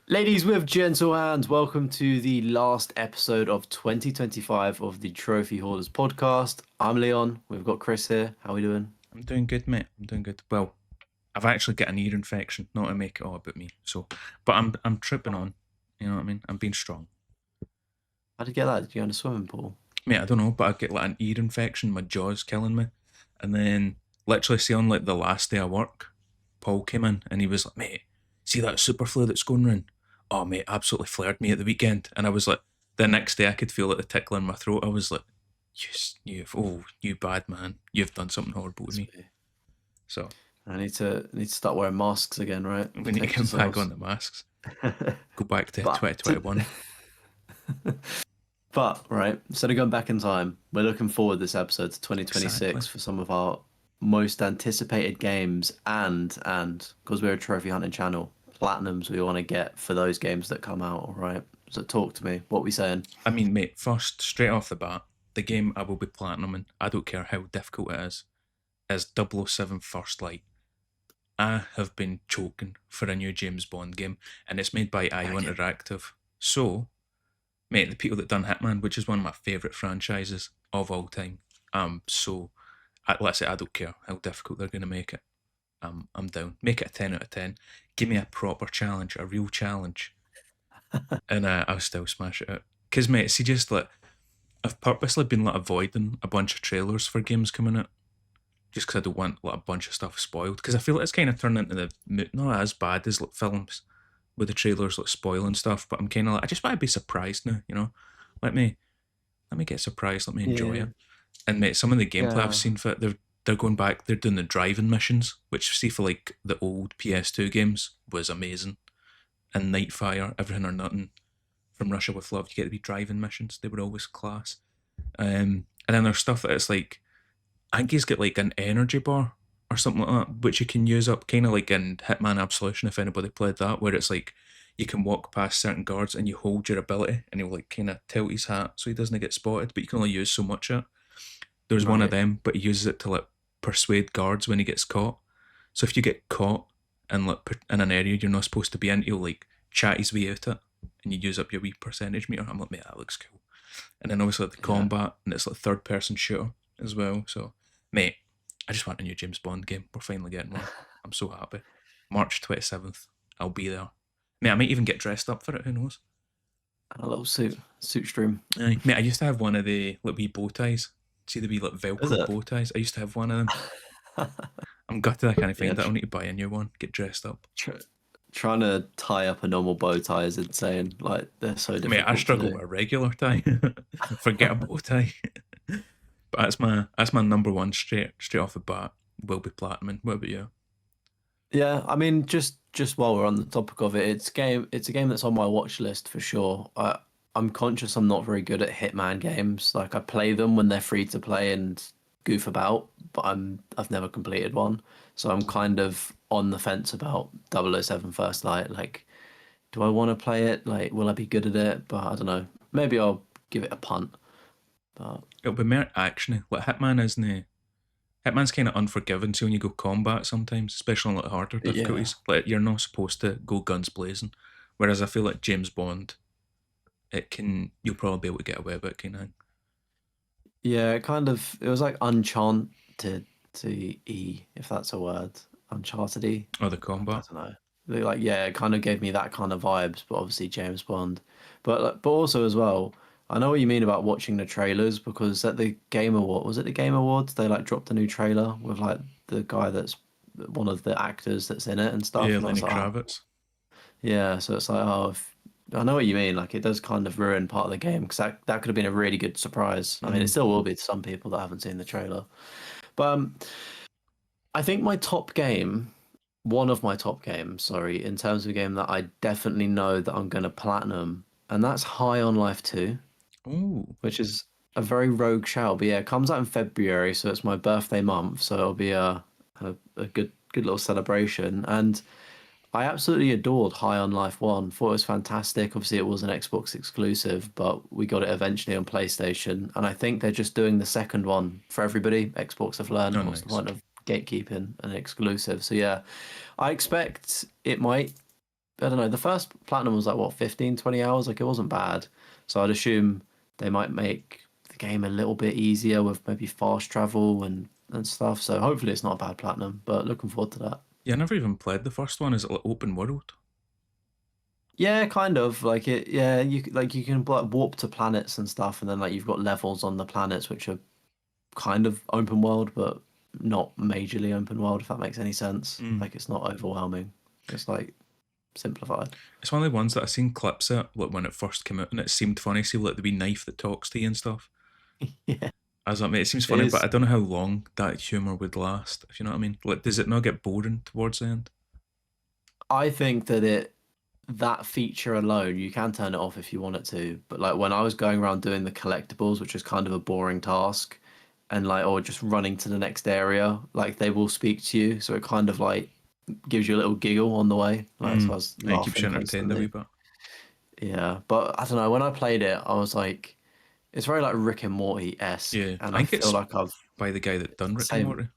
Ladies with gentle hands, welcome to the last episode of 2025 of the Trophy Hoarders podcast. I'm Leon. We've got Chris here. How are we doing? I'm doing good, mate. I'm doing good. Well, I've actually got an ear infection, not to make it all about me. But I'm tripping on. You know what I mean? I'm being strong, How did you get that? Did you go in a swimming pool? mate. I don't know, but I get like an ear infection. My jaw's killing me, and then literally see on like the last day of work, Paul came in and he was like, "Mate, see that super flu that's going round? Oh, mate, absolutely flared me at the weekend." And I was like, the next day I could feel like the tickle in my throat. I was like, you bad man, you've done something horrible to me. So I need to start wearing masks again, right? we need to Protect get back on yourselves. the masks. Go back to But to, 2021. but right, instead of going back in time, we're looking forward this episode to Exactly. 2026 for some of our most anticipated games and because we're a trophy hunting channel, platinums we want to get for those games that come out. All right. So talk to me. What we saying? I mean, mate, first, straight off the bat, the game I will be platinuming, I don't care how difficult it is 007 First Light. I have been choking for a new James Bond game, and it's made by IO Interactive. So, mate, the people that done Hitman, which is one of my favourite franchises of all time, let's say I don't care how difficult they're going to make it. I'm down. Make it a 10 out of 10. Give me a proper challenge, a real challenge, and I'll still smash it out. Because, mate, see, just like, I've purposely been like avoiding a bunch of trailers for games coming out just because I don't want like a bunch of stuff spoiled. Because I feel like it's kind of turned into not as bad as like films with the trailers like spoiling stuff, but I'm kind of like I just want to be surprised now. Let me let me get surprised. Let me enjoy Yeah. it. And mate, some of the gameplay I've Yeah. seen for it, they're going back. They're doing the driving missions, which see for like the old PS2 games was amazing. And Nightfire, Everything or Nothing, From Russia with Love, you get to be driving missions. They were always class. And then there's stuff that it's like, I think he's got like an energy bar or something like that, which you can use up kind of like in Hitman Absolution, if anybody played that, where it's like you can walk past certain guards and you hold your ability and he'll like kind of tilt his hat so he doesn't get spotted, but you can only use so much of it. There's one of Right. them, but he uses it to like persuade guards when he gets caught. So if you get caught in like in an area you're not supposed to be in, he'll like chat his way out it and you use up your wee percentage meter. I'm like, mate, that looks cool. And then obviously the Yeah. combat, and it's like third person shooter as well. So, mate, I just want a new James Bond game. We're finally getting one. I'm so happy. March 27th, I'll be there. Mate, I might even get dressed up for it. Who knows? A little suit stream. Aye. Mate, I used to have one of the like wee bow ties. See the wee like Is Velcro it? bow ties? I used to have one of them. I'm gutted I can't Yeah. find it. I'll need to buy a new one. Get dressed up. Tr Trying to tie up a normal bow tie is insane. Like they're so Mate, I difficult to struggle do. with a regular tie. Forget a bow tie. But that's my number one straight off the bat. Will be platinum. What about you? Yeah, I mean, just while we're on the topic of it, it's a game that's on my watch list for sure. I'm conscious I'm not very good at Hitman games. Like I play them when they're free to play and goof about, but I've never completed one. So I'm kind of on the fence about 007 First Light. Like, do I want to play it? Like, will I be good at it? But I don't know. Maybe I'll give it a punt. But It'll be more actiony. Like Hitman isn't. Hitman's kind of unforgiving. See when you go combat sometimes, especially on like harder yeah. difficulties. Like you're not supposed to go guns blazing. Whereas I feel like James Bond, you'll probably be able to get away with it, kind of thing. Yeah, it was like Uncharted to E, if that's a word. Uncharted E. Or the I combat. don't know. Like yeah, it kind of gave me that kind of vibes, but obviously James Bond. But also as well, I know what you mean about watching the trailers because at the Game Award, was it the Game Awards? They like dropped a new trailer with like the guy that's one of the actors that's in it and stuff, Yeah, and I was Lenny like, oh, Kravitz. yeah. So it's like, oh, I know what you mean. Like it does kind of ruin part of the game because that could have been a really good surprise. I mean, it Mm. still will be to some people that haven't seen the trailer. But I think my top game, one of my top games, sorry, in terms of a game that I definitely know that I'm going to platinum, and that's High on Life 2, Oh, which is a very rogue shout. But yeah, it comes out in February, so it's my birthday month, so it'll be a good little celebration. And I absolutely adored High on Life 1. Thought it was fantastic. Obviously, it was an Xbox exclusive, but we got it eventually on PlayStation. And I think they're just doing the second one for everybody. Xbox have learned oh, what's the nice. point of gatekeeping an exclusive. So yeah, I expect it might. I don't know. The first platinum was like what 15, 20 hours. Like it wasn't bad. So I'd assume they might make the game a little bit easier with maybe fast travel and stuff. So hopefully it's not a bad platinum. But looking forward to that. Yeah, I never even played the first one. Is it like open world? Yeah, kind of like it. Yeah, like you can like warp to planets and stuff, and then like you've got levels on the planets which are kind of open world, but not majorly open world. If that makes any sense. Mm. Like it's not overwhelming. It's like simplified. It's one of the ones that I seen clips at like when it first came out, and it seemed funny. See, like the wee knife that talks to you and stuff. Yeah, I was like, mate, it seems it funny, but is. I don't know how long that humor would last. If you know what I mean. Like, does it not get boring towards the end? I think that that feature alone, you can turn it off if you want it to. But like when I was going around doing the collectibles, which is kind of a boring task, and like or just running to the next area, like they will speak to you, so it kind of like gives you a little giggle on the way. Like so I Mm. was And it keeps you laughing entertained a wee constantly. bit. Yeah, but I don't know. When I played it, I was like, it's very like Rick and Morty esque, Yeah, and I I think feel it's like I've by the guy that done Rick and same. Morty.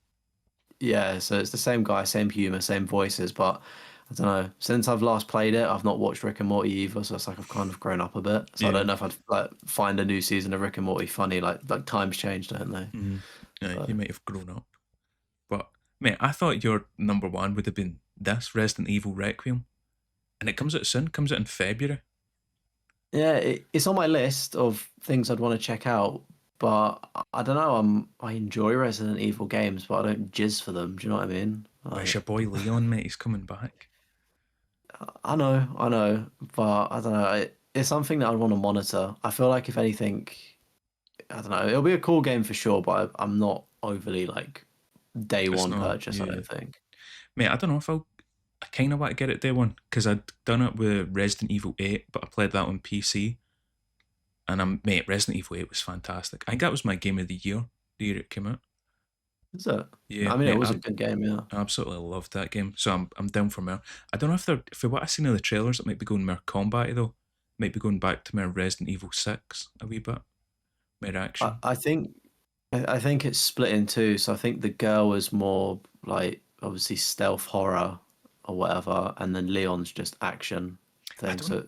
Yeah, so it's the same guy, same humor, same voices, but I don't know. Since I've last played it, I've not watched Rick and Morty either, so it's like I've kind of grown up a bit. So I Yeah. don't know if I'd like find a new season of Rick and Morty funny. Like times changed, don't they? Mm. Yeah, So you might have grown up. But mate, I thought your number one would have been this Resident Evil Requiem, and it comes out soon. Comes out in February. yeah, it's on my list of things I'd want to check out, but I don't know. I enjoy Resident Evil games, but I don't jizz for them. Do you know what I mean? But it's Like your boy Leon, mate. He's coming back. I know, but I don't know. It's something that I want to monitor. I feel like if anything, I don't know. It'll be a cool game for sure, but I'm not overly like day It's one not. purchase. I Yeah, don't think. mate. I don't know if I'll. I kind of want to get it day one because I'd done it with Resident Evil 8, but I played that on PC, and mate, Resident Evil 8 was fantastic. I think that was my game of the year it came out. Is it? Yeah, I mean, it mate, was I a good game. Yeah. absolutely loved that game. So I'm down for more. I don't know if they're for what I've seen in the trailers, it might be going more combat though. Might be going back to more Resident Evil 6 a wee bit. More I, action. I think I think it's split in two. So I think the girl was more like obviously stealth horror or whatever, and then Leon's just action I thing. don't So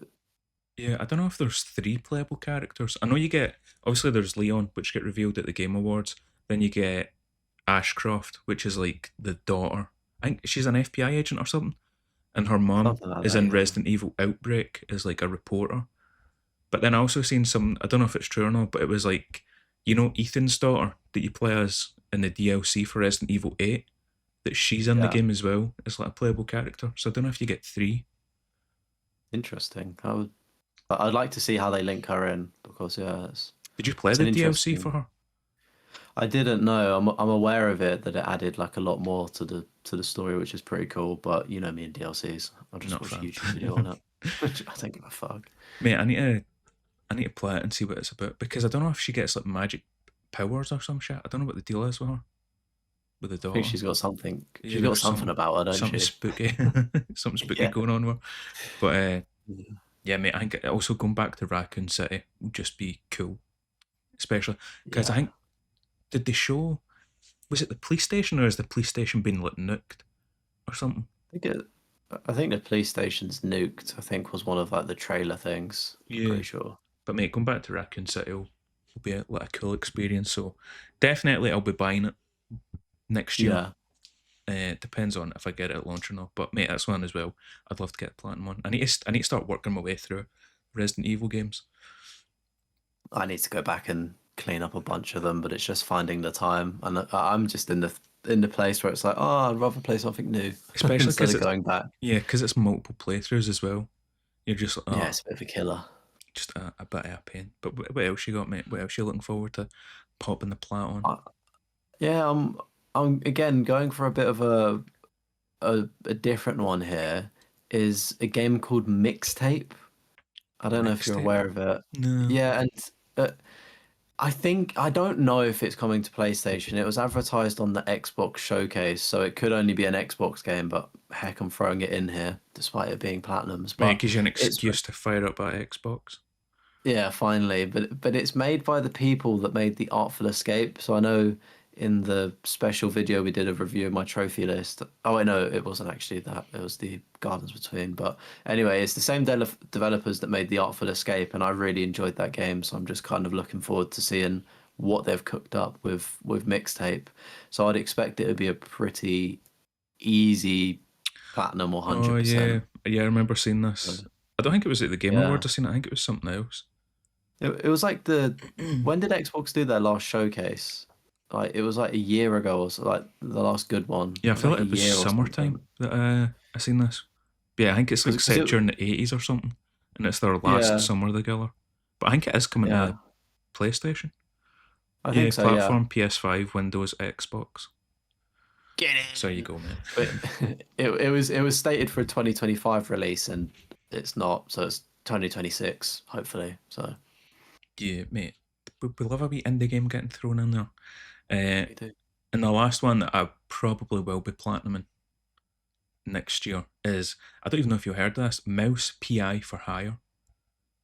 yeah, I don't know if there's three playable characters. I know you get obviously there's Leon, which get revealed at the Game Awards. Then you get Ashcroft, which is like the daughter. I think she's an FBI agent or something. And her mum something like is that. in Yeah. Resident Evil Outbreak as like a reporter. But then I also seen some I don't know if it's true or not, but it was like Ethan's daughter that you play as in the DLC for Resident Evil 8, that she's in the Yeah. game as well. It's like a playable character. So I don't know if you get three. Interesting. I'd like to see how they link her in because yeah, Did you play it's an the DLC for interesting. her? I didn't know. I'm aware of it that it added like a lot more to the story, which is pretty cool. But you know me and DLCs. I'll just Not a watch a fan. YouTube video on it. I don't give a fuck. Mate, I need to play it and see what it's about because I don't know if she gets like magic powers or some shit. I don't know what the deal is with her, with the I think daughter. she's got something. Yeah, She's got there's something about her, don't something she? spooky, something spooky Yeah. going on with her. But Yeah. yeah, mate, I think also going back to Raccoon City would just be cool, especially because I Yeah. think did they show was it the police station or is the police station being like nuked or something? I think it. I think the police station's nuked. I think was one of like the trailer things. I'm Yeah, pretty sure. but mate, going back to Raccoon City will be like a cool experience. So definitely I'll be buying it next year. Yeah. Depends on if I get it at launch or not. But mate, that's one as well. I'd love to get platinum one. I need to start working my way through Resident Evil games. I need to go back and clean up a bunch of them, but it's just finding the time. And I'm just in the place where it's like, oh, I'd rather play something new Especially instead because of it's going back. yeah, because it's multiple playthroughs as well. You're just like, Yeah, oh, it's a bit of a killer. just a bit of a pain. But what else you got, mate? What else you looking forward to popping the plat on? I, yeah, I'm again going for a bit of a different one here. Is a game called Mixtape. I don't know if you're Mixtape? aware of it. No. Yeah, and I don't know if it's coming to PlayStation. It was advertised on the Xbox showcase, so it could only be an Xbox game, but heck, I'm throwing it in here despite it being platinums. Mate, it But gives you an it's excuse to fire up that Xbox. yeah, finally. But it's made by the people that made the Artful Escape, so I know in the special video we did of reviewing my trophy list. Oh, wait, no, it wasn't actually that. It was the Gardens Between. But anyway, it's the same developers that made the Artful Escape, and I really enjoyed that game. So I'm just kind of looking forward to seeing what they've cooked up with Mixtape. So I'd expect it to be a pretty easy platinum or Oh 100%. yeah, I remember seeing this. I don't think it was at the Game Yeah. Awards I seen it. I think it was something else. It was like when did Xbox do their last showcase? Like it was like a year ago or so, like the last good one. Yeah, I It was feel like like a it was year or summertime something. that I seen this. But yeah, I think it's like Because set it, during the 80s or something, and it's their last yeah, summer together. But I think it is coming yeah, to PlayStation. I Yeah, think so. Yeah, platform PS5, Windows, Xbox. get So you it. go, mate. But it was stated for a 2025 release, and it's not. So it's 2026, hopefully. So Yeah, mate. We love a wee indie game getting thrown in there. Uh, we do. and the last one that I probably will be platinuming next year is, I don't even know if you heard this, Mouse PI for Hire.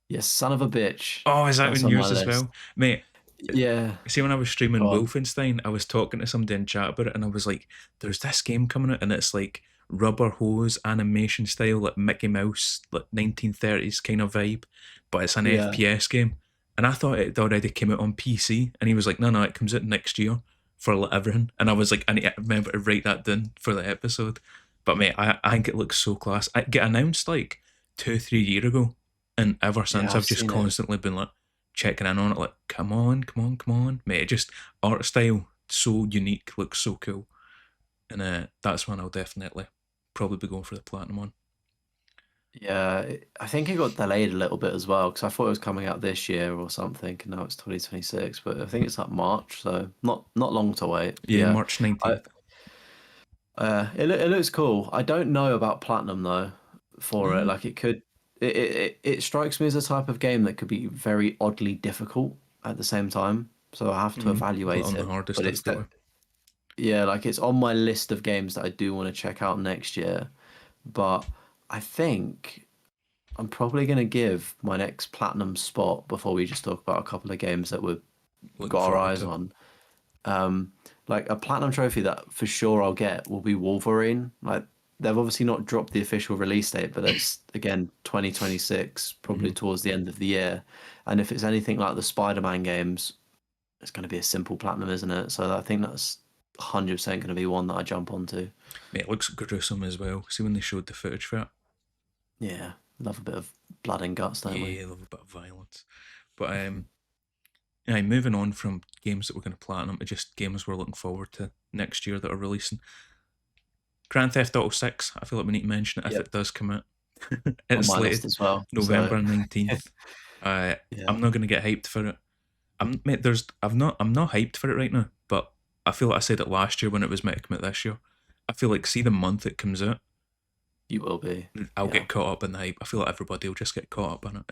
Yes, son of a bitch. Oh, is that That's in on my yours as list. well? Mate, Yeah, see, when I was streaming go on. Wolfenstein, I was talking to somebody in chat about it, and I was like, "There's this game coming out, and it's like rubber hose animation style, like Mickey Mouse, like 1930s kind of vibe, but it's an Yeah, FPS game." And I thought it already came out on PC, and he was like, "No, it comes out next year for like everything." And I was like, "I need to remember to write that down for the episode." But mate, I think it looks so class. It get announced like 2, 3 years ago, and ever yeah, since I've I've just seen it. constantly been like checking in on it, like, come on, come on, come on, mate. It just art style so unique, looks so cool, and that's one I'll definitely probably be going for the platinum on. Yeah, I think it got delayed a little bit as well because I thought it was coming out this year or something, and now it's 2026. But I think it's like March, so not long to wait. But Yeah, yeah, March I 19th. it looks cool. I don't know about Platinum though for it. Mm, Like it could, it strikes me as a type of game that could be very oddly difficult at the same time. So I have to evaluate on the it. hardest But it's difficulty. that yeah, like it's on my list of games that I do want to check out next year. But I think. I'm probably going to give my next platinum spot before we just talk about a couple of games that we've Looking got our forward eyes to. on. Like a platinum trophy that for sure I'll get will be Wolverine. Like they've obviously not dropped the official release date, but it's again 2026, probably Hmm. towards the end of the year. And if it's anything like the Spider-Man games, it's going to be a simple platinum, isn't it? So I think that's 100% going to be one that I jump onto. Mate, it looks gruesome as well. See when they showed the footage for it. Yeah, love a bit of blood and guts, don't we? Yeah, I love a bit of violence. But yeah, moving on from games that we're going to platinum to just games we're looking forward to next year that are releasing. Grand Theft Auto 6, I feel like we need to mention it if Yep, it does come out. on It's my list slated as well. So November 19th. yeah. I'm not going to get hyped for it. I'm not hyped for it right now, but I feel like I said it last year when it was meant to come out this year. I feel like, see the month it comes out, You will be. I'll Yeah. get caught up in the hype. I feel like everybody will just get caught up in it.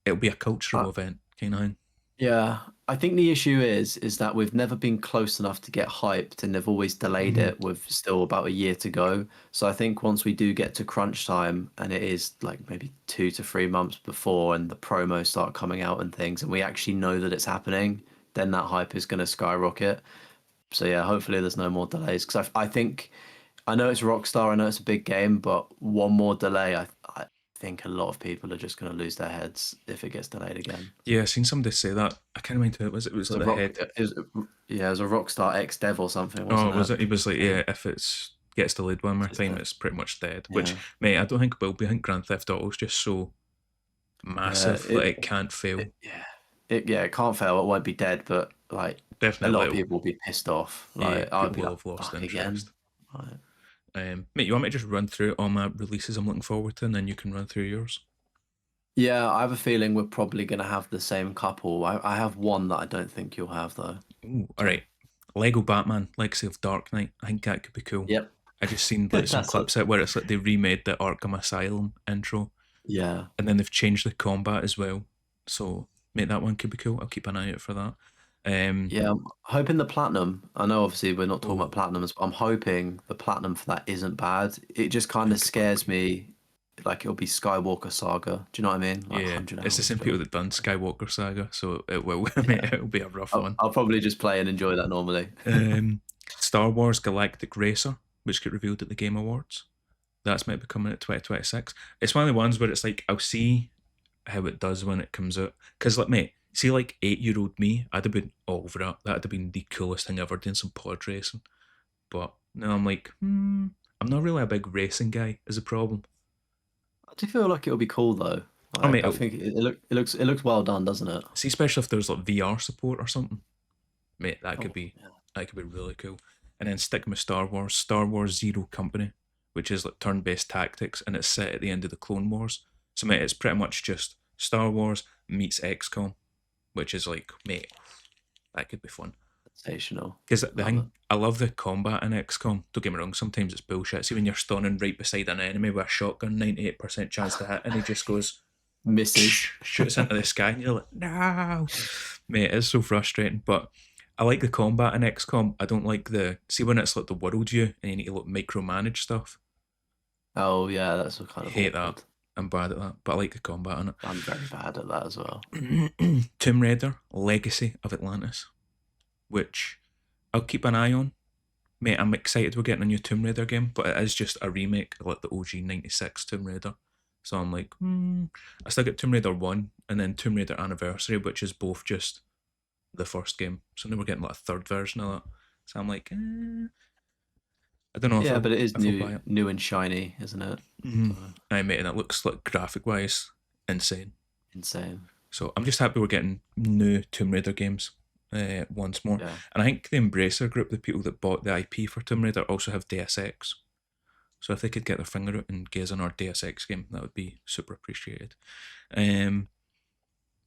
It'll be a Uh, cultural event, kind of thing. yeah. I think the issue is that we've never been close enough to get hyped and they've always delayed Hmm. it with still about a year to go. So I think once we do get to crunch time and it is like maybe 2 to 3 months before and the promos start coming out and things and we actually know that it's happening, then that hype is going to skyrocket. So yeah, hopefully there's no more delays because I think I know it's Rockstar, I know it's a big game, but one more delay, I think a lot of people are just going to lose their heads if it gets delayed again. Yeah, I seen somebody say that. I can't remember who it was. It was It like was a the rock, head. it was, yeah, it was a Rockstar X Dev or something, Oh, wasn't was it? it? He was like, Yeah, yeah, if it's gets delayed one more it's time, dead. it's pretty much dead. Which, Yeah, mate, I don't think it will be. I think Grand Theft Auto is just so yeah, massive that it can't fail. yeah, it can't fail. It won't be dead, but like a lot Definitely, of people will be pissed off. yeah, Like I would people be will like, have lost fuck again. interest. Like, Mate, you want me to just run through all my releases I'm looking forward to, and then you can run through yours? yeah, I have a feeling we're probably gonna have the same couple. I have one that I don't think you'll have though. Ooh, all So right. Lego Batman, Legacy of Dark Knight. I think that could be cool. yep, I just seen like some that's a clips out where it's like they remade the Arkham Asylum intro, yeah. and then they've changed the combat as well. So, mate, that one could be cool. I'll keep an eye out for that. Um, Yeah, I'm hoping the platinum. I know obviously we're not talking oh, about platinums, but I'm hoping the platinum for that isn't bad. It just kind it of could work. scares me like it'll be Skywalker Saga. Do you know what I mean? Like Yeah, 100 it's the hours. same people that done Skywalker Saga, so it will. I mean, Yeah, it'll be a rough I'll, one. I'll probably just play and enjoy that normally. Um, Star Wars Galactic Racer, which got revealed at the Game Awards. That's might be coming at 2026. It's one of the ones where it's like I'll see how it does when it comes out. Because like mate, see like 8 year old me, I'd have been all over that. That'd have been the coolest thing ever doing some pod racing. But now I'm like, I'm not really a big racing guy. Is a problem. I do feel like it'll be cool though. I mean, Like I think it looks well done, doesn't it? see, especially if there's like VR support or something, mate, Oh, yeah. that could be really cool. And then stick with Star Wars Zero Company, which is like turn-based tactics, and it's set at the end of the Clone Wars. So mate, it's pretty much just Star Wars meets XCOM, which is like, mate, that could be fun. Sensational. Because the Love it. thing, I love the combat in XCOM. Don't get me wrong, sometimes it's bullshit. See when you're standing right beside an enemy with a shotgun, 98% chance to hit, and he just goes Misses. shoots into the sky, and you're like, no, mate, it's so frustrating. But I like the combat in XCOM. I don't like the see when it's like the world view and you need to like micromanage stuff. Oh yeah, that's kind of Hate that. awkward. I'm bad at that, but I like the combat in I'm very bad at that as well. it. Tomb Raider: Legacy of Atlantis, which I'll keep an eye on. Mate, I'm excited we're getting a new Tomb Raider game, but it is just a remake of like the OG '96 Tomb Raider. So I'm like, I still get Tomb Raider 1 and then Tomb Raider Anniversary, which is both just the first game. So now we're getting like a third version of that. So I'm like, I don't know Yeah, but it is if I'll new, buy it. new and shiny, isn't it? So I mate, and it looks like graphic wise insane. insane. So I'm just happy we're getting new Tomb Raider games once more. Yeah. And I think the Embracer group, the people that bought the IP for Tomb Raider, also have Deus Ex. So if they could get their finger out and gaze on our Deus Ex game, that would be super appreciated. And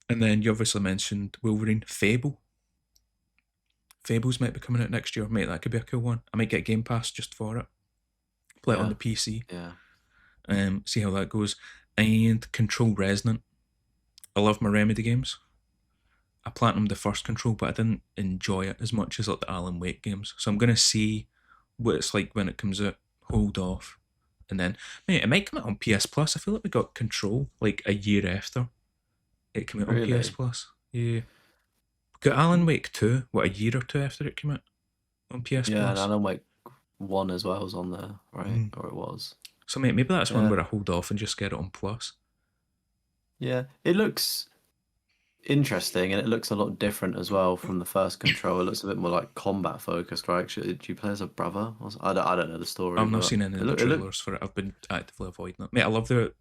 then you obviously mentioned Wolverine. Fables might be coming out next year, mate. That could be a cool one. I might get Game Pass just for it. Play it on Yeah. the PC. Yeah. See how that goes. And Control Resonant. I love my Remedy games. I platinumed the first Control, but I didn't enjoy it as much as like the Alan Wake games. So I'm gonna see what it's like when it comes out. Hold off, and then mate, it might come out on PS Plus. I feel like we got Control like a year after it came out on PS Really? Plus. Yeah, got Alan Wake 2. What, a year or two after it came out on PS Yeah, and Plus. Alan Wake 1 as well was on there, right? Mm. Or it was. So mate, maybe that's one Yeah. where I hold off and just get it on Plus. Yeah. It looks interesting and it looks a lot different as well from the first Control. It looks a bit more like combat focused, right? Actually, do you play as a brother? I don't know the story, I've not but seen any it of the look it look trailers for it. I've been actively avoiding it. Mate, I love the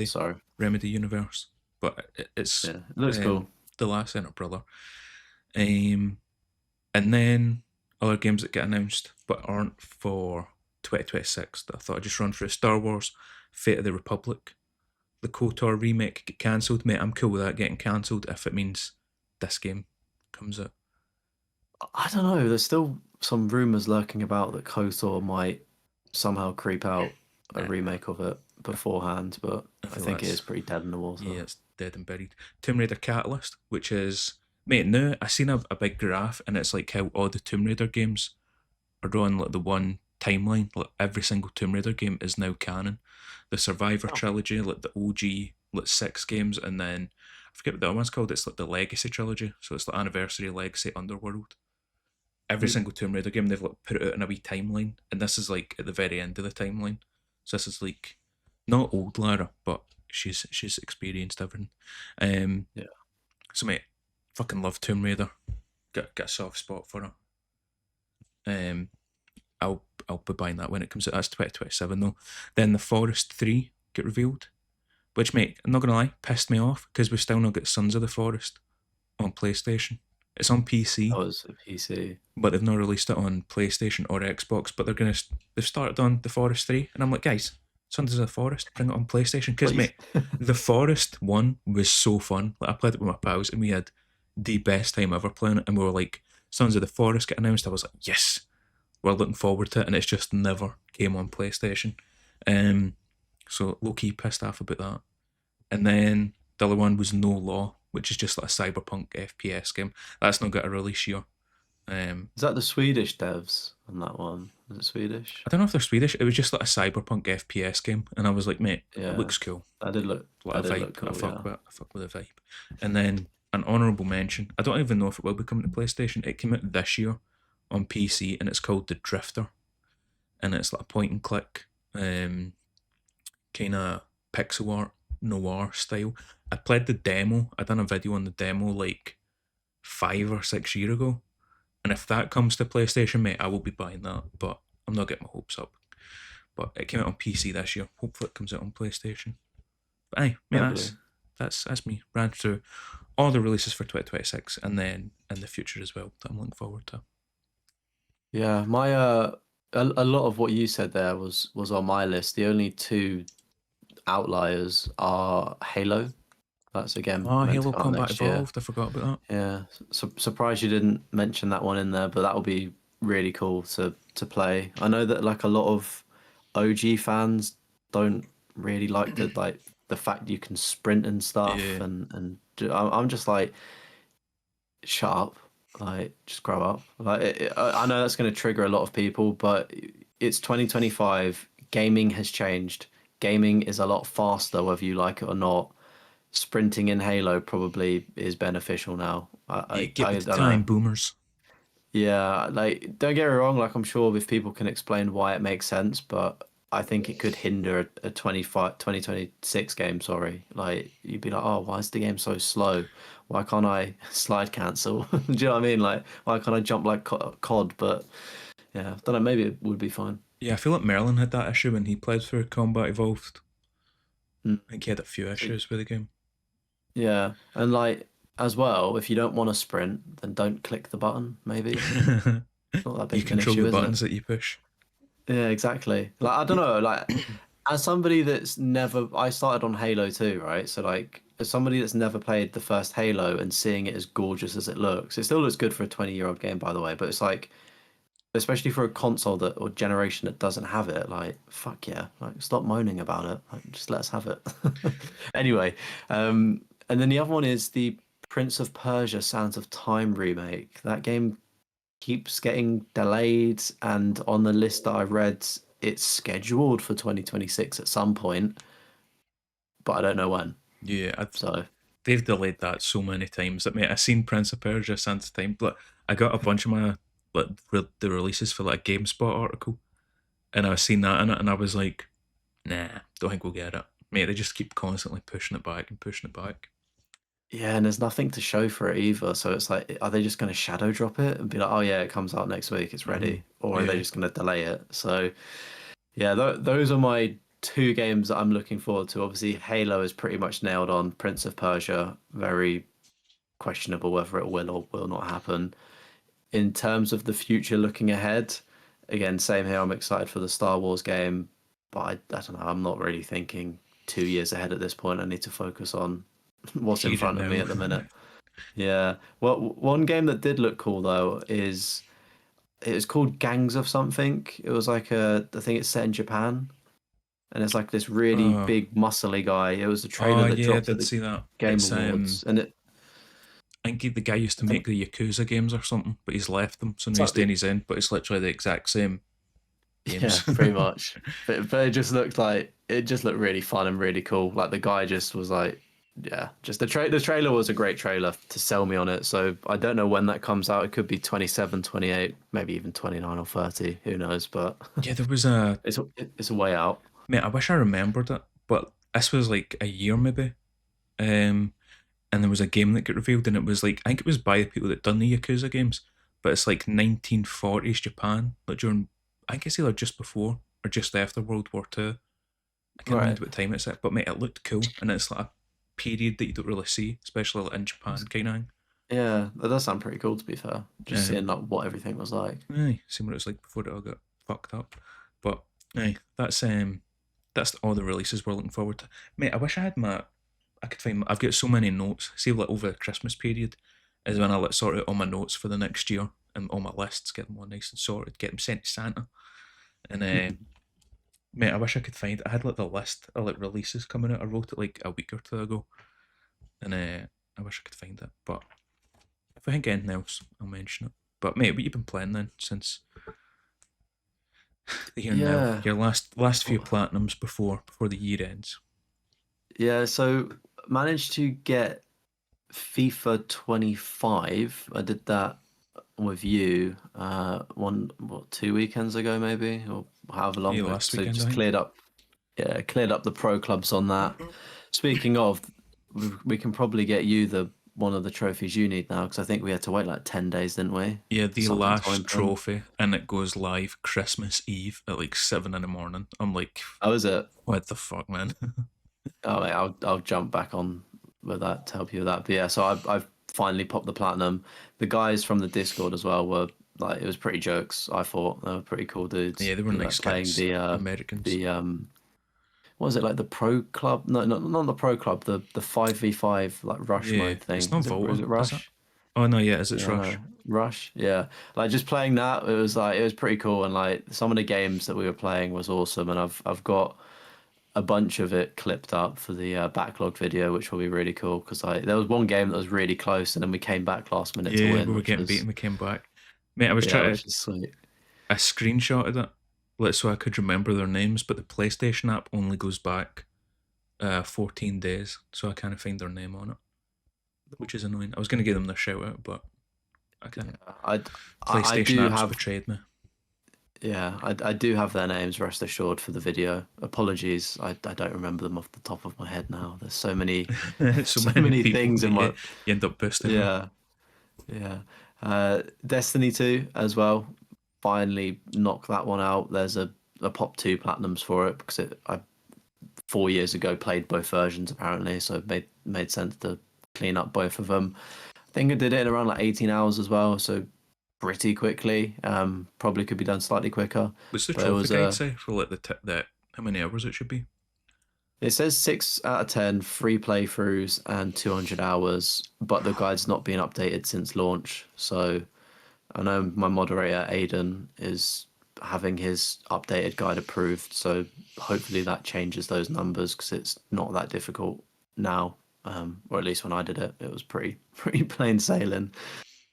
sorry. Remedy universe, but it's Yeah, it looks cool. the Last Center Brother. Um, and then other games that get announced but aren't for 2026 that I thought I'd just run through: Star Wars, Fate of the Republic. The KOTOR remake get cancelled, mate. I'm cool with that getting cancelled if it means this game comes out. I don't know. There's still some rumors lurking about that KOTOR might somehow creep out a Nah, remake of it beforehand, but I I feel think it is that's pretty dead in the water. yeah, it's dead and buried. Tomb Raider Catalyst, which is mate. Now I seen a big graph and it's like how all the Tomb Raider games are on like the one timeline. Like every single Tomb Raider game is now canon. The Survivor Oh. trilogy, like the OG, like 6 games, and then I forget what the other one's called. It's like the Legacy trilogy. So it's the Anniversary, Legacy, Underworld. Every Hmm. single Tomb Raider game they've like put it out in a wee timeline, and this is like at the very end of the timeline. So this is like not old Lara, but she's experienced everything. Yeah. So mate, fucking love Tomb Raider. Got a soft spot for her. Um, I'll be buying that when it comes out. That's 2027 though. Then The Forest 3 get revealed, which mate, I'm not gonna lie, pissed me off because we've still not got Sons of the Forest on PlayStation. It's on PC, That was a PC. but they've not released it on PlayStation or Xbox. But they've started on The Forest 3, and I'm like, guys, Sons of the Forest, bring it on PlayStation. Because Please. mate, The Forest 1 was so fun. Like I played it with my pals, and we had the best time ever playing it. And we were like, Sons of the Forest get announced. I was like, yes, we're looking forward to it, and it's just never came on PlayStation. So low key pissed off about that. And then the other one was No Law, which is just like a cyberpunk FPS game. That's not got a release year. Is that the Swedish devs on that one? Is it Swedish? I don't know if they're Swedish. It was just like a cyberpunk FPS game, and I was like, mate, it Yeah, looks cool. that did look A lot that of did vibe. look I cool. fuck Yeah. with it. I fuck with the vibe. And then an honourable mention. I don't even know if it will be coming to PlayStation. It came out this year on PC, and it's called The Drifter, and it's like a point and click, kind of pixel art noir style. I played the demo. I done a video on the demo like 5 or 6 years ago, and if that comes to PlayStation, mate, I will be buying that. But I'm not getting my hopes up. But it came out on PC this year. Hopefully, it comes out on PlayStation. But aye, mate, Hopefully. that's me. Ran through all the releases for 2026, and then in the future as well that I'm looking forward to. Yeah, my a lot of what you said there was on my list. The only two outliers are Halo. That's again Oh, meant to Halo come out Combat next year. Evolved. I forgot about Yeah, surprised you didn't mention that one in there, but that will be really cool to play. I know that like a lot of OG fans don't really like the fact you can sprint and that. stuff, Yeah, I'm just like, shut up, like just grow up. Like I know that's going to trigger a lot of people, but it's 2025. Gaming has changed. Gaming is a lot faster, whether you like it or not. Sprinting in Halo probably is beneficial now. yeah. Get I with the don't know. time, boomers. Yeah, like don't get me wrong, like I'm sure if people can explain why it makes sense, but I think it could hinder a 2026 game, sorry. Like you'd be like, "Oh, why is the game so slow? Why can't I slide cancel?" Do you know what I mean? Like why can't I jump like COD? But yeah, I don't know, maybe it would be fine. Yeah, I feel like Merlin had that issue when he played through Combat Evolved. Mm. I think he had a few So issues with the game. yeah, and like as well, if you don't want to sprint, then don't click the button, maybe. It's not that You big of an control issue, the is it? buttons that you push. Yeah, exactly. Like I don't know, like as somebody that's never I started on Halo 2, right? So like as somebody that's never played the first Halo and seeing it as gorgeous as it looks, it still looks good for a 20-year-old game by the way, but it's like especially for a console that or generation that doesn't have it, like fuck yeah, like stop moaning about it. Like just let us have it. Anyway, and then the other one is the Prince of Persia Sands of Time remake. That game keeps getting delayed, and on the list that I read, it's scheduled for 2026 at some point, but I don't know when. Yeah, So they've delayed that so many times that mate, I seen Prince of Persia Sands of Time, but I got a bunch of my like the releases for like a GameSpot article, and I seen that in it, and I was like, nah, don't think we'll get it, mate. They just keep constantly pushing it back and pushing it back. yeah, and there's nothing to show for it either. So it's like, are they just going to shadow drop it and be like, oh yeah, it comes out next week, it's Hmm. ready, or are they Yeah, just going to delay it? So yeah, those are my two games that I'm looking forward to. Obviously, Halo is pretty much nailed on. Prince of Persia, very questionable whether it will or will not happen. In terms of the future looking ahead, again, same here. I'm excited for the Star Wars game, but I don't know. I'm not really thinking 2 years ahead at this point. I need to focus on what's in here and front of me now. at the minute. Yeah. Well, one game that did look cool though is it was called Gangs of something. It was like I think it's set in Japan, and it's like this really Oh, big muscly guy. It was a oh trailer that yeah, I dropped at did the see that. Game It's Awards, and it I think the guy used to I make think the Yakuza games or something, but he's left them, so now it's he's like doing the his own. But it's literally the exact same yeah, games. pretty much. But it just looked like it just looked really fun and really cool. Like the guy just was like, yeah, just the trailer was a great trailer to sell me on it. So I don't know when that comes out. It could be 27, 28, maybe even 29 or 30. Who knows? But Yeah, there was a it's a way out. mate. I wish I remembered it, but this was like a year maybe. Um, and there was a game that got revealed, and it was like I think it was by the people that done the Yakuza games, but it's like 1940s Japan, like during I think it's either just before or just after World War Two. I can't Right. remember what time it's at, but mate, it looked cool, and it's like a period that you don't really see, especially like in Japan, kind of thing. Yeah, that does sound pretty cool to be fair. Just Um, seeing like what everything was like. aye, seeing what it was like before it all got fucked up. But aye, that's all the releases we're looking forward to. Mate, I wish I had my I could find I've got so many notes. See like over the Christmas period is when I like sort out all my notes for the next year and all my lists, get them all nice and sorted, get them sent to Santa. And mate, I wish I could find I had like the list of like releases coming out. I wrote it like a week or two ago. And I wish I could find it. But if I think anything else, I'll mention it. But mate, what you been playing then since the year now? Yeah. Your last few platinums before the year ends. Yeah, so managed to get FIFA 25. I did that with you what 2 weekends ago maybe, or however Yeah, long. last So weekend I just think. cleared up the pro clubs on that. Speaking of, we can probably get you the one of the trophies you need now, because I think we had to wait like 10 days, didn't we, Yeah, for the something to last open. trophy, and it goes live Christmas Eve at like 7 in the morning. I'm like, How is it? what the fuck, man? Oh, mate, I'll jump back on with that to help you with that. But yeah, so I've finally popped the platinum. The guys from the Discord as well were like, it was pretty jokes. I thought they were pretty cool dudes. Yeah, they were nice Like playing guys, Americans. the what was it, like the pro club? No, not the pro club. The 5v5 like rush Yeah, mode it's thing. not Is Volta, it is it? rush? Oh no, yeah, is it's Yeah, Rush? no, rush. Yeah, like just playing that, it was like it was pretty cool. And like some of the games that we were playing was awesome. And I've got a bunch of it clipped up for the backlog video, which will be really cool because like there was one game that was really close, and then we came back last minute to Yeah, we win, were which getting was beaten. We came back, mate. I was yeah, trying to. which is sweet. I screenshotted it, like so I could remember their names, but the PlayStation app only goes back 14 days, so I can't find their name on it, which is annoying. I was gonna give them their shout out, but I Yeah, can't. I PlayStation do apps have betrayed me. I do have their names, rest assured, for the video. Apologies, I don't remember them off the top of my head now. There's so many So so many many people things that in my you end up boosting them. yeah. Yeah. Destiny 2 as well. Finally knocked that one out. There's a pop two platinums for it because I 4 years ago played both versions apparently, so it made sense to clean up both of them. I think I did it in around like 18 hours as well, so pretty quickly. Probably could be done slightly quicker, What's the but it trophy was guide say for like the how many hours it should be? it says 6 out of 10 free playthroughs and 200 hours, but the guide's not been updated since launch, so I know my moderator Aiden is having his updated guide approved, so hopefully that changes those numbers because it's not that difficult now. Or at least when I did it, it was pretty pretty plain sailing.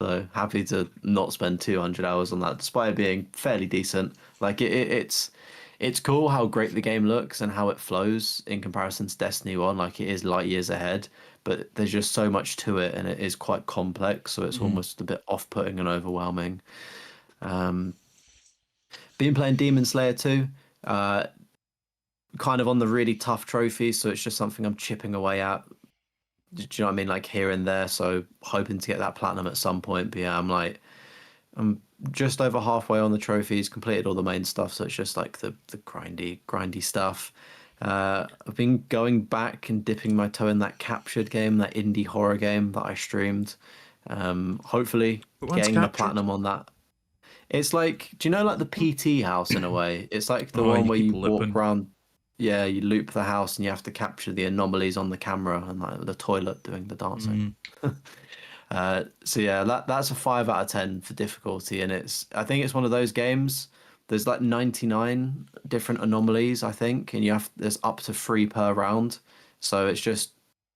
So happy to not spend 200 hours on that, despite it being fairly decent. Like it's cool how great the game looks and how it flows in comparison to Destiny 1. Like it is light years ahead, but there's just so much to it and it is quite complex, so it's Mm. almost a bit off-putting and overwhelming. Um, been playing Demon Slayer 2, uh, kind of on the really tough trophies, so it's just something I'm chipping away at. Do you know what I mean? Like here and there, so hoping to get that platinum at some point. But yeah, I'm just over halfway on the trophies, completed all the main stuff, so it's just like the grindy stuff. I've been going back and dipping my toe in that Captured game, that indie horror game that I streamed. Hopefully But once getting the captured, platinum on that. It's like, do you know like the PT house in a way? It's like the oh, one you where keep you walk looping. around, yeah, you loop the house and you have to capture the anomalies on the camera and like the toilet doing the dancing. Mm. So yeah, that's a 5 out of 10 for difficulty, and I think it's one of those games. There's like 99 different anomalies, I think, and there's up to three per round. So it's just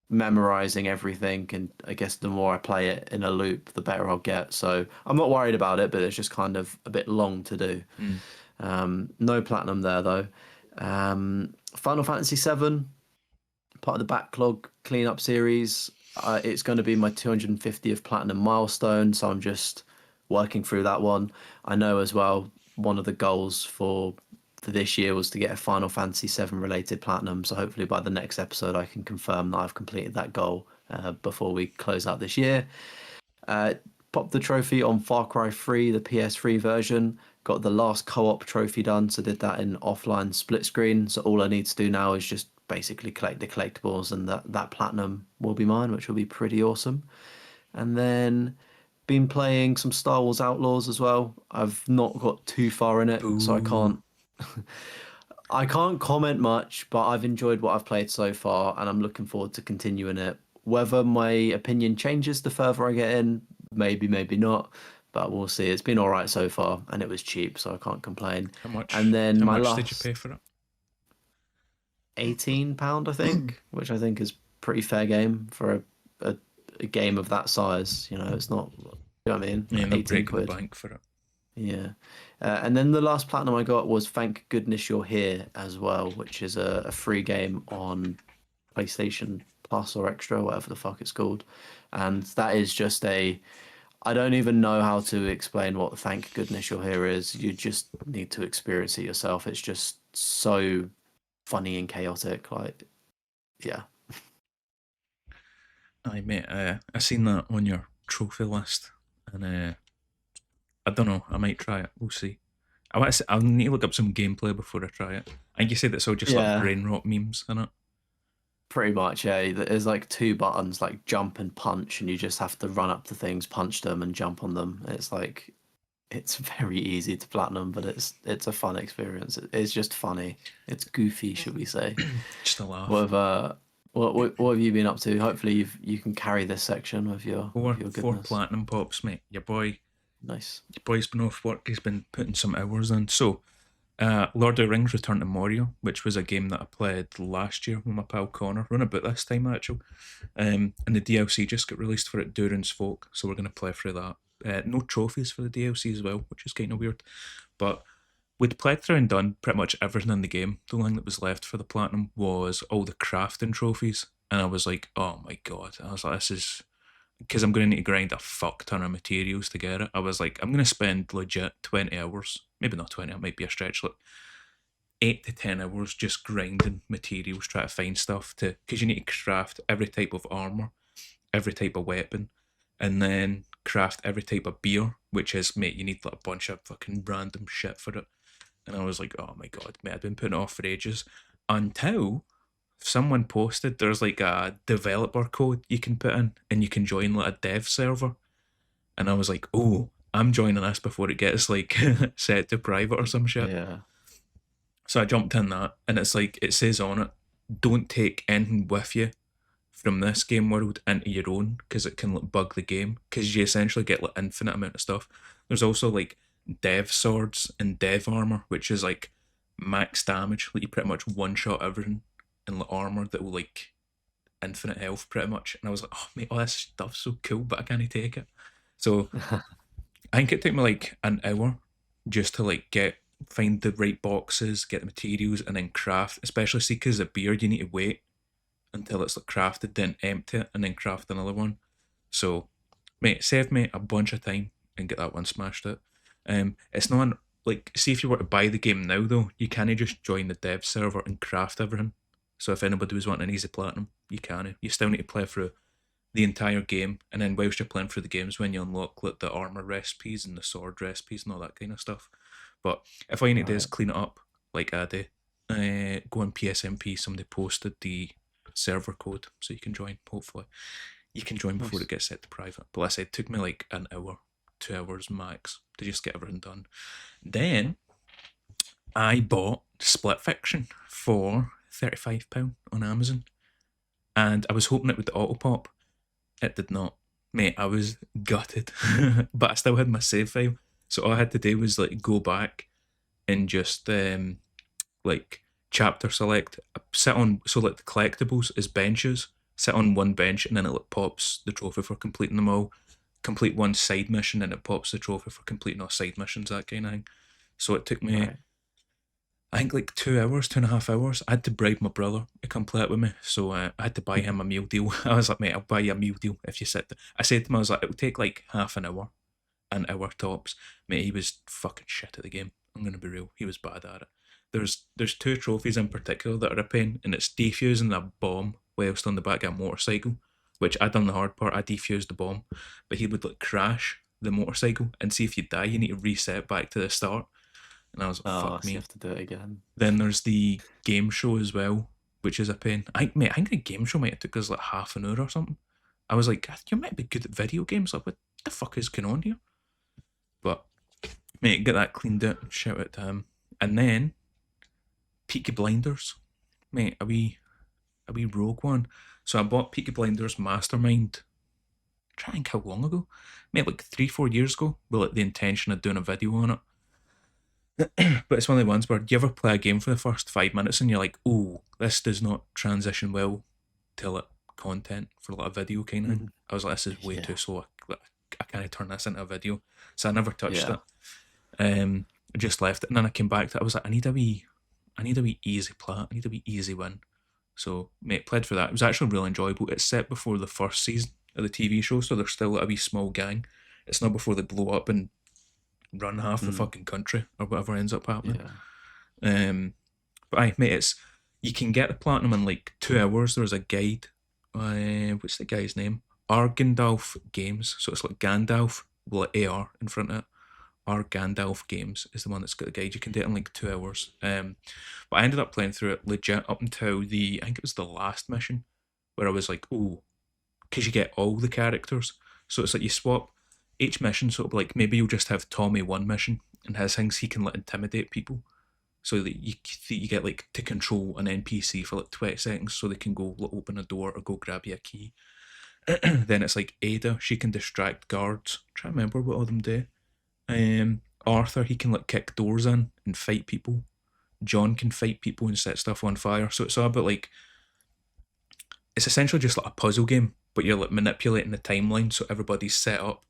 memorizing everything, and I guess the more I play it in a loop, the better I'll get. So I'm not worried about it, but it's just kind of a bit long to do. Mm. No platinum there though. Final Fantasy 7, part of the backlog cleanup series. It's going to be my 250th platinum milestone, so I'm just working through that one. I know as well one of the goals for this year was to get a Final Fantasy 7 related platinum. So hopefully by the next episode I can confirm that I've completed that goal before we close out this year. Uh, Popped the trophy on Far Cry 3, the PS3 version. Got the last co-op trophy done, so did that in offline split screen. So all I need to do now is just basically collect the collectibles, and that platinum will be mine, which will be pretty awesome. And then been playing some Star Wars Outlaws as well. I've not got too far in it, so I Boo. can't comment much, but I've enjoyed what I've played so far, and I'm looking forward to continuing it. Whether my opinion changes the further I get in, maybe, maybe not, but we'll see. It's been all right so far, and it was cheap, so I can't complain. How much? And then How my much did you last pay for £18, I it? think, which I think is pretty fair game for a game of that size. You know, it's not. You know what I mean? You Like end up 18 breaking the quid. bank for it. Yeah. And then the last platinum I got was Thank Goodness You're Here as well, which is a free game on PlayStation Plus or Extra, whatever the fuck it's called. And that is just I don't even know how to explain what Thank Goodness You're Here is. You just need to experience it yourself. It's just so funny and chaotic. Like, yeah. Aye, mate, I seen that on your trophy list, and I don't know, I might try it. We'll see. I'll need to look up some gameplay before I try it. I think you said it's all just like Yeah. brain rot memes in it. Pretty much, yeah. There's like two buttons, like jump and punch, and you just have to run up to things, punch them, and jump on them. It's like it's very easy to platinum, but it's a fun experience. It's just funny. It's goofy, should we say? Just a laugh. What have what have you been up to? Hopefully you can carry this section with your Four goodness. platinum pops, mate. Nice. Your boy's been off work. He's been putting some hours in. So, Lord of the Rings: Return to Moria, which was a game that I played last year with my pal Connor, run about this time actually. And the DLC just got released for it, Durin's Folk, so we're going to play through that. No trophies for the DLC as well, which is kind of weird. But we'd played through and done pretty much everything in the game. The only thing that was left for the platinum was all the crafting trophies. And I was like, oh my god. I was like, this is. Because I'm going to need to grind a fuck ton of materials to get it. I was like, I'm going to spend legit 20 hours. Maybe not 20, it might be a stretch. Like 8 to 10 hours just grinding materials, trying to find stuff to. Because you need to craft every type of armor, every type of weapon, and then craft every type of beer, which is, mate, you need like a bunch of fucking random shit for it. And I was like, oh my god, mate, I'd been putting it off for ages until someone posted there's like a developer code you can put in and you can join like a dev server. And I was like, oh, I'm joining this before it gets like set to private or some shit. Yeah. So I jumped in that and it's like, it says on it, don't take anything with you from this game world into your own because it can like bug the game because you essentially get like infinite amount of stuff. There's also like dev swords and dev armor, which is like max damage, like you pretty much one shot everything, and like armor that will like infinite health pretty much. And I was like, oh mate, all this stuff's so cool, but I can't take it. So I think it took me like an hour just to like find the right boxes, get the materials, and then craft. Especially see because the beard you need to wait until it's like crafted, then empty it, and then craft another one. So, mate, it saved me a bunch of time and get that one smashed out. It's not like see if you were to buy the game now though, you can't just join the dev server and craft everything. So if anybody was wanting an easy platinum, you can. You still need to play through the entire game, and then whilst you're playing through the games, when you unlock like the armor recipes and the sword recipes and all that kind of stuff. But if all you need to do is Right. clean it up, like I do, go on PSMP. Somebody posted the server code, so you can join. Hopefully, you can join before Nice. it gets set to private. But like I said, it took me like an hour, 2 hours max to just get everything done. Then I bought Split Fiction for £35 on Amazon, and I was hoping it would auto pop. It did not. Mate, I was gutted. But I still had my save file. So all I had to do was like go back and just like chapter select, sit on, so like the collectibles is benches, sit on one bench and then it like pops the trophy for completing them all. Complete one side mission and it pops the trophy for completing all side missions, that kind of thing. So it took me, Right. I think like 2 hours, 2.5 hours. I had to bribe my brother to come play it with me, so I had to buy him a meal deal. I was like, mate, I'll buy you a meal deal if you sit. I said to him, I was like, it'll take like half an hour tops. Mate, he was fucking shit at the game. I'm gonna be real, he was bad at it. There's two trophies in particular that are a pain, and it's defusing a bomb whilst on the back of a motorcycle, which I done the hard part. I defused the bomb, but he would like crash the motorcycle and see if you die, you need to reset back to the start. And I was like, Oh, fuck so you me. have to do it again. Then there's the game show as well, which is a pain. I think the game show might have took us like half an hour or something. I was like, you might be good at video games. Like, what the fuck is going on here? But mate, get that cleaned out. Shout out to him. And then Peaky Blinders, mate, a wee rogue one. So I bought Peaky Blinders Mastermind. I'm trying to think how long ago, mate, like 3-4 years ago, with like the intention of doing a video on it. But it's one of the ones where you ever play a game for the first 5 minutes and you're like, oh, this does not transition well to like content for like a video kind of thing. Mhm. I was like, this is way Yeah. too slow. I I can't turn this into a video, so I never touched Yeah. it. I just left it, and then I came back to it. I was like, I need a wee easy plat, I need a wee easy win. So, mate, played for that. It was actually really enjoyable. It's set before the first season of the TV show, so they're still a wee small gang. It's not before they blow up and run half the Mm. fucking country or whatever ends up happening. Yeah. But aye, mate, it's you can get the platinum in like 2 hours. There's a guide. What's the guy's name? Argandalf Games. So it's like Gandalf with like AR in front of it. Our Gandalf Games is the one that's got the guide. You can do it in like 2 hours. But I ended up playing through it legit up until I think it was the last mission, where I was like, oh, because you get all the characters. So it's like you swap each mission. So like maybe you'll just have Tommy one mission and has things he can like intimidate people. So that you get like to control an NPC for like 20 seconds, so they can go like, open a door or go grab you a key. Then it's like Ada, she can distract guards. Try to remember what all them do. Arthur, he can like kick doors in and fight people. John can fight people and set stuff on fire. So it's all about like it's essentially just like a puzzle game, but you're like manipulating the timeline so everybody's set up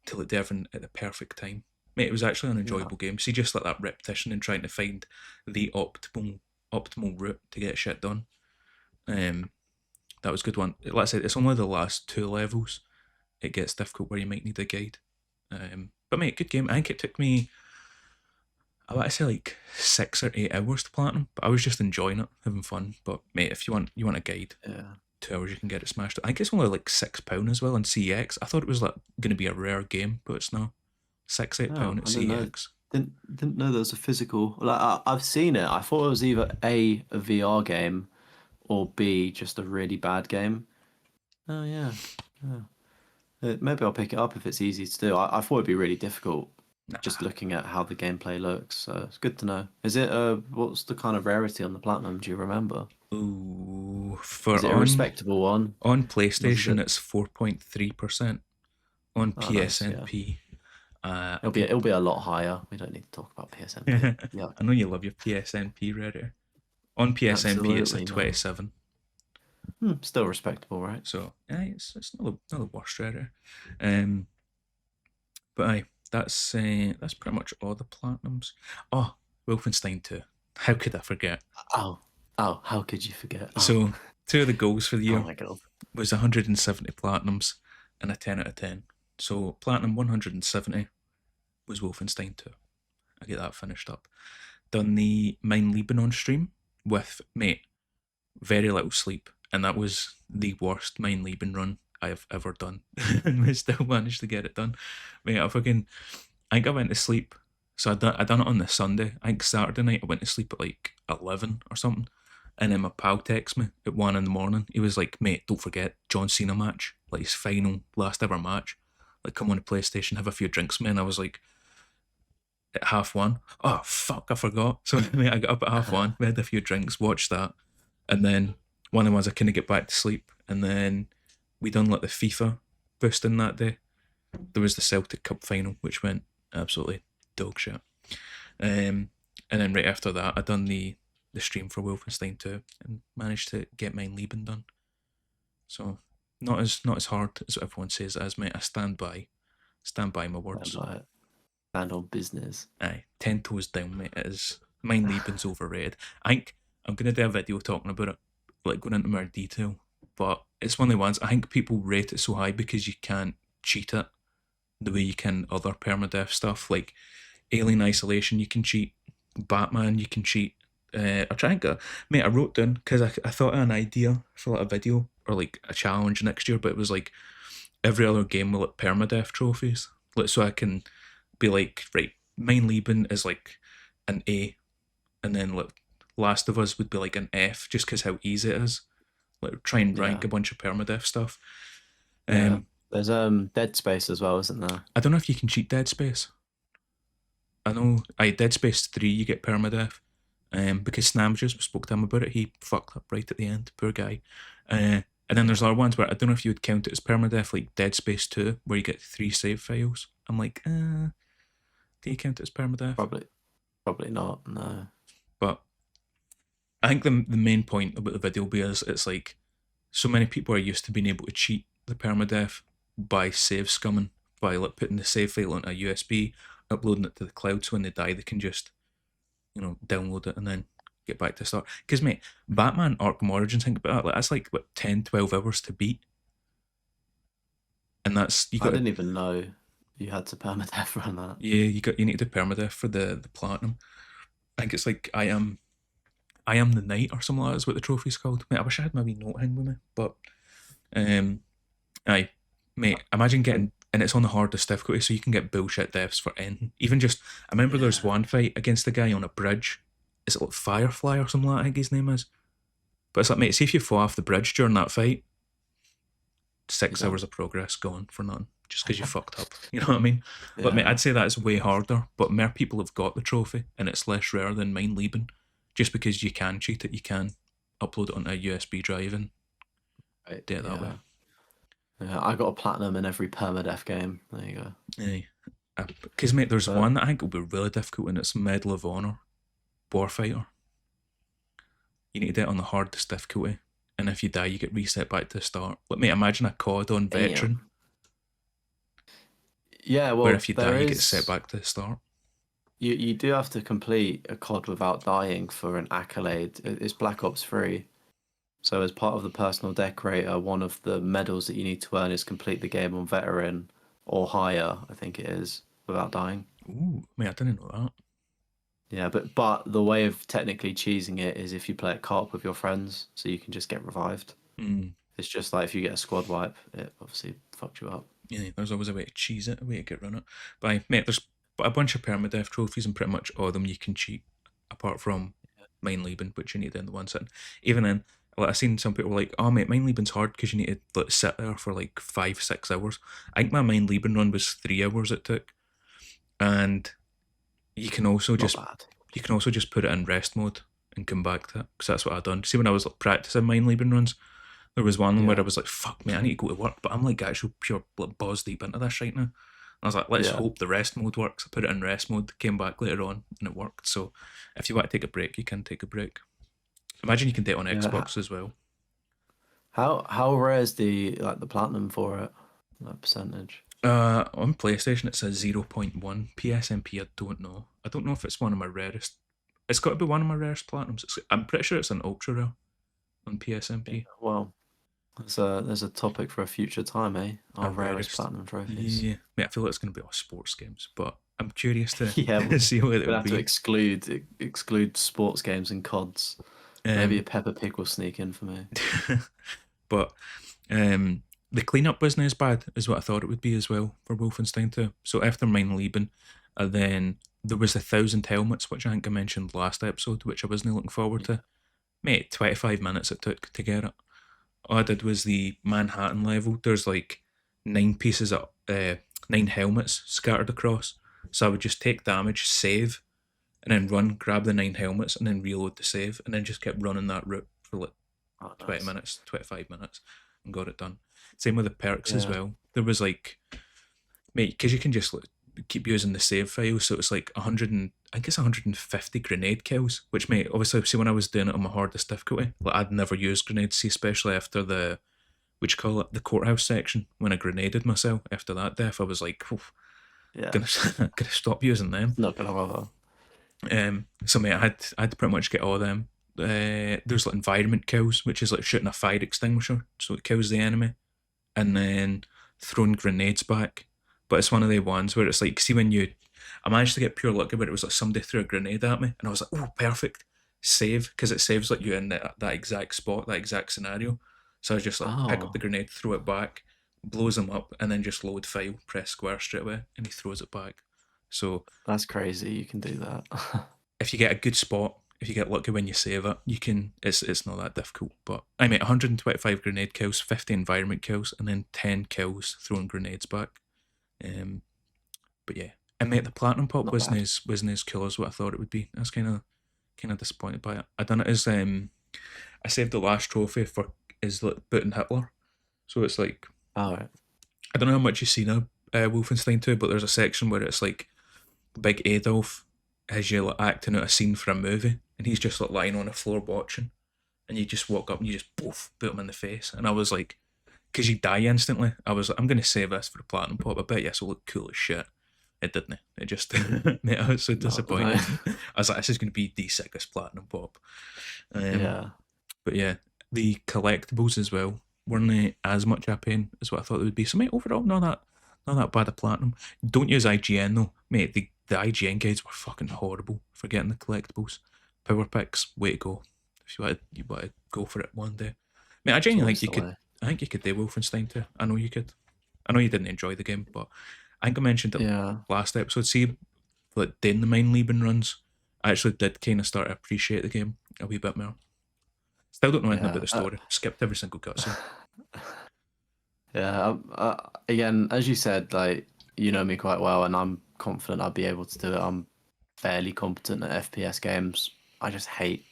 to like do everything at the perfect time. Mate, it was actually an Yeah. enjoyable game. See, just like that repetition and trying to find the optimal route to get shit done. That was a good one. Like I said, it's only the last 2 levels. It gets difficult where you might need a guide. But mate, good game. I think it took me, I want to say like 6 or 8 hours to platinum, but I was just enjoying it, having fun. But mate, if you want a guide, Yeah. 2 hours you can get it smashed. I think it's only like £6 as well on CX. I thought it was like going to be a rare game, but it's not. £6 8 Oh, at I didn't know. CX. Didn't know there was a physical. Like I've seen it. I thought it was either a VR game or B just a really bad game. Oh yeah. Yeah. Maybe I'll pick it up if it's easy to do. I thought it'd be really difficult just Nah. looking at how the gameplay looks. So it's good to know. Is it what's the kind of rarity on the platinum? Do you remember? Ooh, Is for it a respectable one? on What is PlayStation it? it's 4.3%. On Oh, nice. Yeah. PSNP, I It'll be think it'll be a lot higher. We don't need to talk about PSMP. Yeah, I know you love your PSNP Reddit. On PSNP it's a absolutely, man. 27. Still respectable, right? So yeah, it's not the worst Reddit. Um, but aye, that's pretty much all the platinums. Oh, Wolfenstein 2. How could I forget? Oh, oh, how could you forget? Oh, So two of the goals for the oh year my God. was 170 platinums and a 10 out of 10. So platinum 170 was Wolfenstein 2. I get that finished up. Done the Mine Lebanon stream with, mate, very little sleep. And that was the worst Mine Lieben run I have ever done. And we still managed to get it done. Mate, I think I went to sleep. So I done it on the Sunday. I think Saturday night I went to sleep at like 11 or something. And then my pal texted me at 1 in the morning. He was like, mate, don't forget John Cena match. Like his final, last ever match. Like, come on to PlayStation, have a few drinks, man. I was like, at half one. Oh fuck, I forgot. So mate, I got up at half one. We had a few drinks, watched that, and then one of the ones I couldn't get back to sleep. And then we done like the FIFA boosting that day. There was the Celtic Cup final, which went absolutely dog shit. And then right after that, I done the stream for Wolfenstein 2 and managed to get mine Lieben done. So not as hard as everyone says it is, mate. I stand by my And words. like, stand on business. Aye, 10 toes down, mate. It is. Mine Lieben's overrated. I think I'm gonna do a video talking about it, like going into more detail. But it's one of the ones I think people rate it so high because you can't cheat it the way you can other permadeath stuff like Alien Isolation. You can cheat. Batman. You can cheat. I try and get, mate. I wrote down because I thought of an idea for like a video or like a challenge next year, but it was like every other game with like permadeath trophies, like so I can be like, right, Mine Lieben is like an A, and then like Last of Us would be like an F, just because how easy it is. Like try and rank Yeah, a bunch of permadeath stuff. yeah. Um, There's Dead Space as well, isn't there? I don't know if you can cheat Dead Space. I know, Dead Space 3 you get permadeath. Because Snams just spoke to him about it, he fucked up right at the end, poor guy. And then there's other ones where I don't know if you would count it as permadeath, like Dead Space 2, where you get 3 save files. I'm like, do you count it as permadeath? Probably not. No. But I think the main point about the video will be is it's like so many people are used to being able to cheat the permadeath by save scumming, by like putting the save file onto a USB, uploading it to the cloud, so when they die, they can just download it and then get back to the start. Because mate, Batman Arkham Origins, think about that. Like that's like what 10, 12 hours to beat, and that's you I got to didn't even know you had to permadeath run that. yeah you need to do permadeath for the platinum. I think it's like I am the knight or something like that is what the trophy's called. Mate, I wish I had my wee note hang with me, but um, aye, mate, imagine getting and it's on the hardest difficulty, so you can get bullshit deaths for anything. Even just I remember there's Yeah. one fight against a guy on a bridge. Is it like Firefly or something like that? I think his name is. But it's like, mate, see if you fall off the bridge during that fight, You 6 hours done. of progress gone for nothing just because you fucked up. You know what I mean? But mate, Yeah. I'd say that's way harder. But more people have got the trophy, and it's less rare than mine leaving. Just because you can cheat it, you can upload it onto a USB drive and Right. do it that way. Yeah. Yeah. I got a platinum in every permadeath game. There you go. Aye. Because mate, there's But one that I think will be really difficult, and it's Medal of Honor Warfighter. You need to do it on the hardest difficulty, and if you die, you get reset back to the start. Like, mate, imagine a COD on veteran, damn. Yeah. where Well, if you die, there you get set is. back to the start. You do have to complete a COD without dying for an accolade. It's Black Ops 3. So as part of the personal decorator, one of the medals that you need to earn is complete the game on veteran or higher, I think it is, without dying. Ooh, mate, I didn't know that. Yeah, but the way of technically cheesing it is if you play it co-op with your friends, so you can just get revived. Mm, It's just like if you get a squad wipe, it obviously fucks you up. yeah, there's always a way to cheese it, a way to get around it. But mate, there's a bunch of permadeath trophies, and pretty much all of them you can cheat, apart from mine leaving, which you need to do in the one sitting. Even then, like I've seen some people like, oh mate, mine leaving's hard because you need to like sit there for like 5, 6 hours. I think my mine leaving run was 3 hours it took, and you can also Not just bad. put it in rest mode and come back to it because that's what I done. See, when I was like practicing mine leaving runs, there was one where I Yeah, was like, "Fuck me, I need to go to work," but I'm like actual pure like balls deep into this right now. And I was like, "Let's yeah, hope the rest mode works." I put it in rest mode, came back later on, and it worked. So, if you want to take a break, you can take a break. Imagine you can do it on yeah. Xbox as well. How rare is the platinum for it? That percentage. On PlayStation, it says 0.1. PSMP, I don't know. I don't know if it's one of my rarest. It's got to be one of my rarest platinums. I'm pretty sure it's an ultra rare on Yeah. PSMP. Well, there's a topic for a future time, eh? Our Our rarest rarest. platinum trophies. Yeah, mate, I feel like it's going to be all sports games, but I'm curious to Yeah, see what it we'll would have to be. exclude sports games and CODs. Maybe a Um, Peppa Pig will sneak in for me. but the cleanup wasn't as bad as what I thought it would be as well for Wolfenstein 2. So after mine leaving, then there was 1,000 helmets, which I think I mentioned last episode, which I wasn't looking forward to. Mate, 25 minutes it took to get it. All I did was the Manhattan level. There's like 9 pieces of 9 helmets scattered across. So I would just take damage, save, and then run, grab the 9 helmets, and then reload the save, and then just kept running that route for like Oh, 20 nice. minutes, 25 minutes, and got it done. Same with the perks as Yeah. well. There was like, mate, because you can just like, keep using the save file, so it's like 100 and I think it's 150 grenade kills, which, mate, obviously, see, when I was doing it on my hardest difficulty, like I'd never used grenades, see, especially after the, what you call it, the courthouse section, when I grenaded myself after that death, I was like, "Oof, Yeah. gonna stop using them." Not gonna bother. So mate, I had to pretty much get all of them. There's like environment kills, which is like shooting a fire extinguisher, so it kills the enemy, and then throwing grenades back. But it's one of the ones where it's like, see, when you, I managed to get pure lucky, but it was like somebody threw a grenade at me, and I was like, oh, perfect, save, because it saves like you in that exact spot, that exact scenario. So I just like pick up the Oh, grenade, throw it back, blows him up, and then just load file, press square straight away, and he throws it back. So that's crazy. You can do that. if you get a good spot, if you get lucky when you save it, you can. It's not that difficult. But I mean, 125 grenade kills, 50 environment kills, and then 10 kills throwing grenades back. Um, but yeah, and mate, the platinum pop Not bad. wasn't as cool as what I thought it would be. I was kind of disappointed by it. I done it as I saved the last trophy for is like booting Hitler. So it's like, All right. I don't know how much you've seen of Wolfenstein 2, but there's a section where it's like Big Adolf has you like acting out a scene for a movie, and he's just like lying on the floor watching, and you just walk up and you just poof, boot him in the face. And I was like, because you die instantly. I was like, I'm gonna save this for the platinum pop. I bet this will look cool as shit. It didn't. It just mate, I was so No, no. disappointed. I was like, this is gonna be the sickest platinum pop. Um, Yeah, but yeah, the collectibles as well weren't they as much a pain as what I thought they would be. So mate, overall, not that bad a platinum. Don't use IGN though, mate. The IGN guides were fucking horrible for getting the collectibles. Power picks, way to go. If you want to go for it one day, mate. I it's genuinely think always you the could. way. I think you could do Wolfenstein too. I know you could. I know you didn't enjoy the game, but I think I mentioned it Yeah, last episode. See, like doing the mine leaving runs, I actually did kind of start to appreciate the game a wee bit more. Still don't know anything about yeah. the story. Skipped every single cutscene. Yeah, again, as you said, like you know me quite well, and I'm confident I'll be able to do it. I'm fairly competent at FPS games. I just hate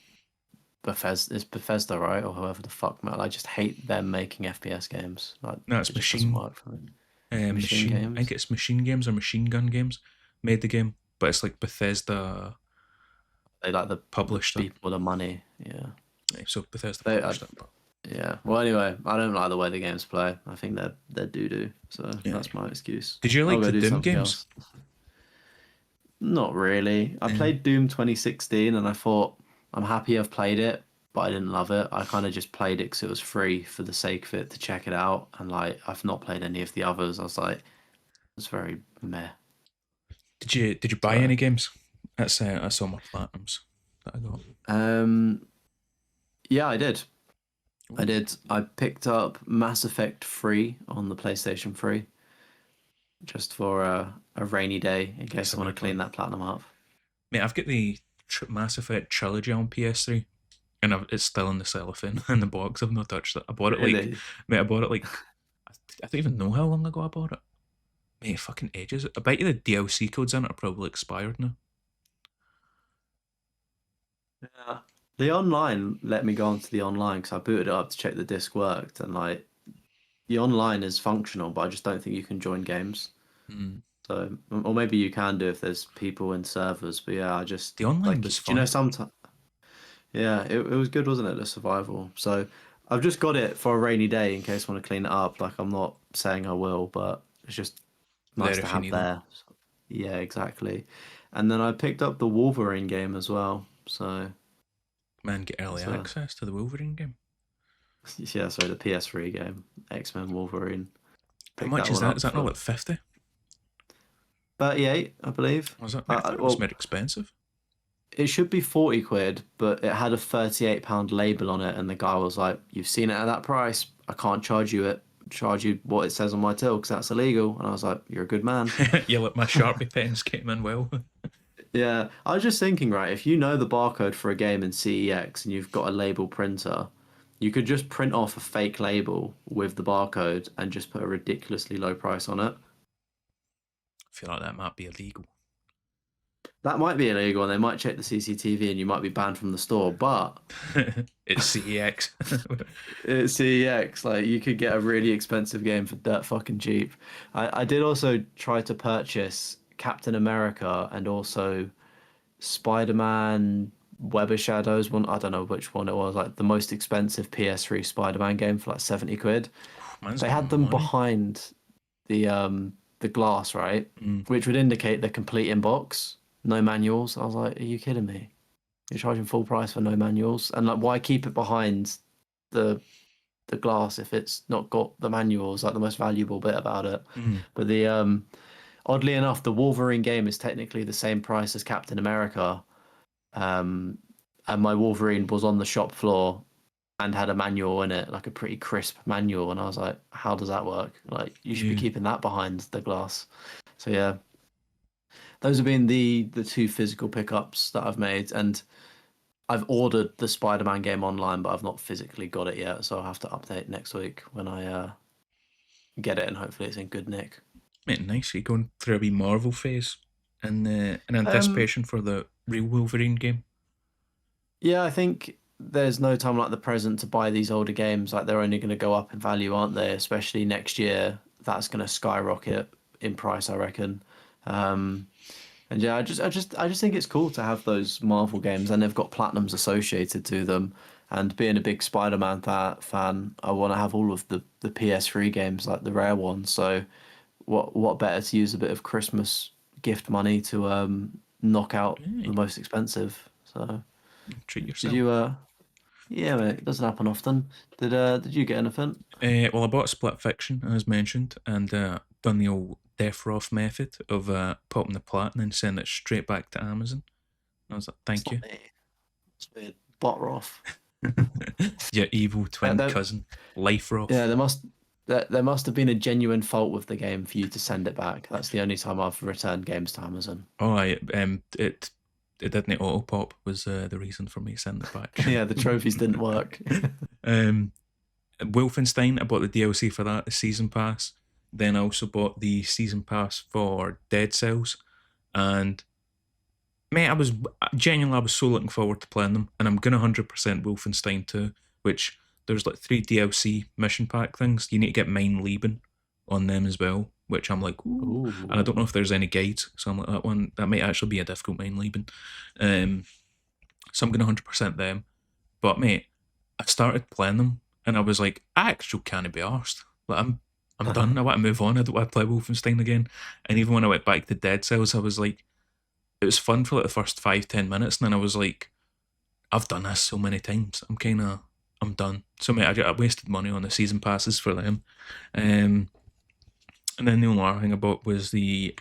Bethesda. It's Bethesda, right, or whoever the fuck, man. I just hate them making FPS games. Like No, it it's just doesn't work for me. Machine machine. I think games, it's Machine Games or Machine Gun Games made the game, but it's like Bethesda they like the published it. people with the money. Yeah, So Bethesda they. published it, but Yeah. Well, anyway, I don't like the way the games play. I think they're doo doo. So yeah. that's my excuse. Did you I'll like go the do Doom something games? else. Not really. I Yeah. played Doom 2016 and I thought I'm happy I've played it, but I didn't love it. I kind of just played it because it was free for the sake of it to check it out. And like, I've not played any of the others. I was like, it's very meh. Did you buy So, any games? That's all my platinums that I got. um, yeah, I did. I Ooh, did. I picked up Mass Effect 3 on the PlayStation 3 just for a rainy day in that's case a I want weird to clean one. that platinum up. Mate, I've got the Mass Effect trilogy on PS3, and it's still in the cellophane in the box. I've not touched it. I bought it like, Really? mate, I bought it like, I don't even know how long ago I bought it. Mate, fucking ages. I bet you the DLC codes in it are probably expired now. Yeah. The online let me go onto the online because I booted it up to check the disc worked, and like the online is functional, but I just don't think you can join games. Mm. So, or maybe you can do if there's people in servers. But yeah, I just The online like, was do you know, fun. sometimes, yeah, it was good, wasn't it? The survival. So I've just got it for a rainy day in case I want to clean it up. Like, I'm not saying I will, but it's just There nice to if you have need it. there. Yeah, exactly. And then I picked up the Wolverine game as well. So Man, get early it's access to the Wolverine game. yeah, sorry, the PS3 game, X-Men Wolverine. How Picked much that is one that? Is up that not for like 50? 38, I believe. Was it? Mate, I thought it was Well, more expensive. it should be 40 quid, but it had a 38 pound label on it, and the guy was like, "You've seen it at that price. I can't charge you what it says on my till because that's illegal." And I was like, "You're a good man." Yeah, look, my Sharpie pens came in well. Yeah, I was just thinking, right, if you know the barcode for a game in CEX and you've got a label printer, you could just print off a fake label with the barcode and just put a ridiculously low price on it. I feel like that might be illegal. That might be illegal and they might check the CCTV and you might be banned from the store, but It's CEX. it's CEX, like you could get a really expensive game for dirt fucking cheap. I did also try to purchase Captain America and also Spider-Man Web of Shadows one. I don't know which one it was, like the most expensive PS3 Spider-Man game for like 70 quid. Man's They got had them money. behind the glass, right? Mm. Which would indicate the complete inbox, no manuals. I was like, are you kidding me? You're charging full price for no manuals, and like, why keep it behind the the glass if it's not got the manuals? Like the most valuable bit about it. Mm. But the oddly enough, the Wolverine game is technically the same price as Captain America. Um, and my Wolverine was on the shop floor and had a manual in it, like a pretty crisp manual. And I was like, how does that work? Like, you should be Yeah. keeping that behind the glass. So yeah, those have been the two physical pickups that I've made, and I've ordered the Spider-Man game online, but I've not physically got it yet. So I'll have to update next week when I get it, and hopefully it's in good nick. Mate, nice. You're going through a wee Marvel phase in Um, anticipation for the real Wolverine game. yeah, I think there's no time like the present to buy these older games. Like they're only going to go up in value, aren't they? Especially next year, that's going to skyrocket in price, I reckon. Um, and yeah, I just think it's cool to have those Marvel games, and they've got platinums associated to them. And being a big Spider-Man fan, I want to have all of the PS3 games, like the rare ones. So what better to use a bit of Christmas gift money to knock out the Hey, most expensive. So treat did yourself. you yeah, mate, it doesn't happen often. Did you get anything? Well, I bought Split Fiction, as mentioned, and done the old Deathroff method of popping the plat and then sending it straight back to Amazon. I was like, It's thank not you. me. It's weird. Bot Roth. Your evil twin There, cousin, Life yeah, Roth. there must have been a genuine fault with the game for you to send it back. That's the only time I've returned games to Amazon. Oh, it didn't auto pop was the reason for me sending it back. Yeah, the trophies didn't work. um, Wolfenstein, I bought the DLC for that, the season pass. Then I also bought the season pass for Dead Cells, and mate, I was so looking forward to playing them, and I'm gonna 100% Wolfenstein 2, which there's like 3 DLC mission pack things. You need to get Mine Lieben on them as well, which I'm like, ooh. And I don't know Ooh. if there's any guides, so I'm like, that might actually be a difficult Mine Lieben. Um, so I'm gonna 100% them. But mate, I started playing them, and I was like, I actually can't be arsed. Like I'm done. I want to move on. I don't want to play Wolfenstein again. And even when I went back to Dead Cells, I was like, it was fun for like the first 5-10 minutes, and then I was like, I've done this so many times. I'm done. So mate, I wasted money on the season passes for them. Um, and then the only other thing I bought was the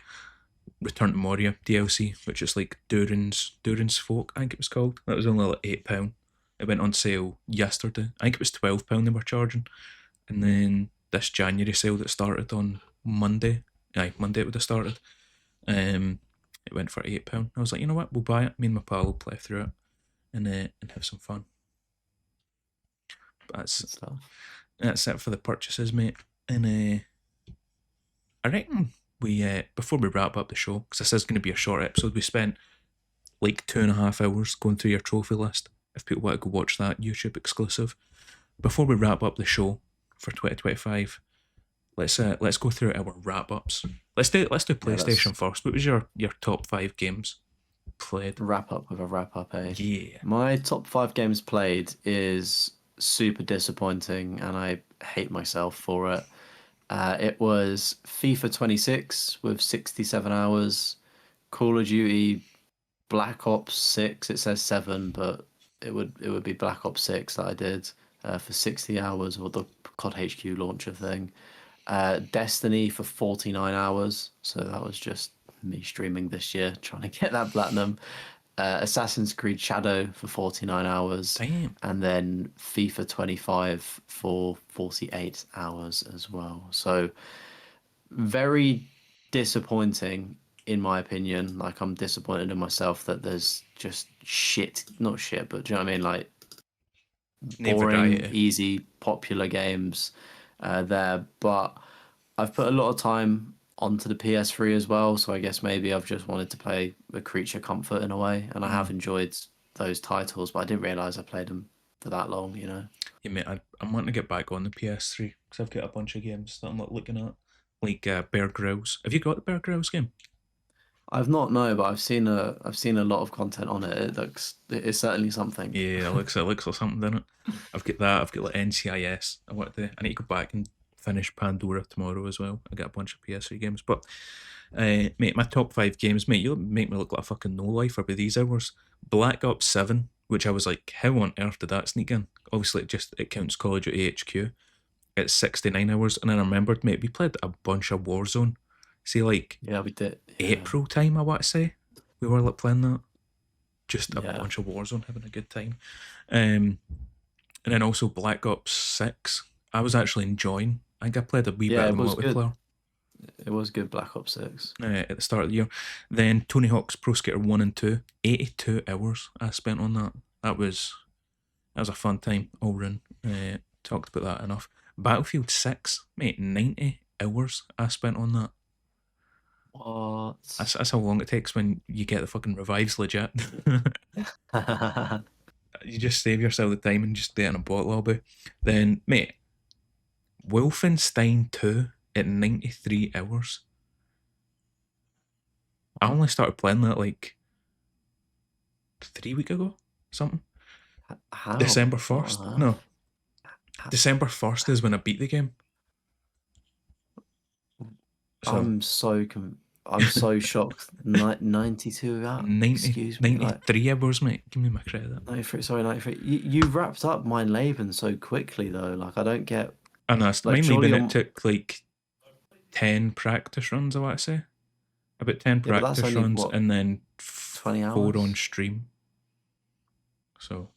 Return to Moria DLC, which is like Durin's Folk, I think it was called. That was only like £8. It went on sale yesterday. I think it was £12 they were charging. And then this January sale that started on Monday. Aye, Monday it would have started. Um, it went for £8. I was like, you know what, we'll buy it. Me and my pal will play through it and have some fun. But Good stuff. that's it for the purchases, mate. And I reckon we before we wrap up the show, because this is going to be a short episode, we spent like 2.5 hours going through your trophy list. If people want to go watch that YouTube exclusive, before we wrap up the show for 2025, let's go through our wrap ups. Let's do Yeah, let's PlayStation first. What was your top 5 games played? wrap up with a wrap up, eh? Yeah, My top five games played is super disappointing, and I hate myself for it. It was FIFA 26 with 67 hours, Call of Duty Black Ops 6. It says 7, but it would be Black Ops 6 that I did for 60 hours, or the COD HQ launcher thing. Destiny for 49 hours. So that was just me streaming this year, trying to get that platinum. Assassin's Creed Shadow for 49 hours. damn. And then FIFA 25 for 48 hours as well. So very disappointing, in my opinion. Like, I'm disappointed in myself that there's just shit, not shit, but do you know what I mean? Like, No boring, variety. easy, popular games there. But I've put a lot of time onto the PS3 as well, so I guess maybe I've just wanted to play a creature comfort in a way, and I have Mm. enjoyed those titles, but I didn't realize I played them for that long. Yeah, mate, I'm wanting to get back on the PS3 because I've got a bunch of games that I'm not looking at, like Bear Grylls. Have you got the Bear Grylls game? I've not no, but I've seen a lot of content on it. It's certainly something. Yeah, it looks like something, doesn't it? I've got that. I've got like NCIS. I need to go back and finish Pandora tomorrow as well. I got a bunch of PS3 games, but mate, my top 5 games, mate. You make me look like a fucking no lifer by these hours. Black Ops 7, which I was like, how on earth did that sneak in? Obviously, it counts Call of Duty HQ. It's 69 hours, and then I remembered, mate, we played a bunch of Warzone. See, like Yeah, we did. Yeah, April time, I want to say, we were like playing that. Just a yeah, bunch of Warzone, having a good time. Um, and then also Black Ops 6. I was actually enjoying. I think I played a wee bit yeah. of It the was good. multiplayer It was good. Black Ops 6. at the start of the year. Then Tony Hawk's Pro Skater 1 and 2. 82 hours I spent on that. That was a fun time, all round. Talked about that enough. Battlefield 6, mate, 90 hours I spent on that. What? That's how long it takes when you get the fucking revives legit. You just save yourself the time and just do it in a bot lobby. Then, mate, Wolfenstein 2 at 93 hours. I only started playing that like 3 weeks ago, something. How? December What 1st? on No, earth? H- December 1st is when I beat the game. So I'm so shocked. 92 out. 90, Excuse me. Like 93 hours, mate. Give me my credit. 93. Sorry, 93. You wrapped up mein Leben so quickly though. Like I don't get. And that's Like mainly surely when it on. took like 10 practice runs, I want to say. About 10 Yeah, but that's practice only runs what and then 20 4 on hours. stream. So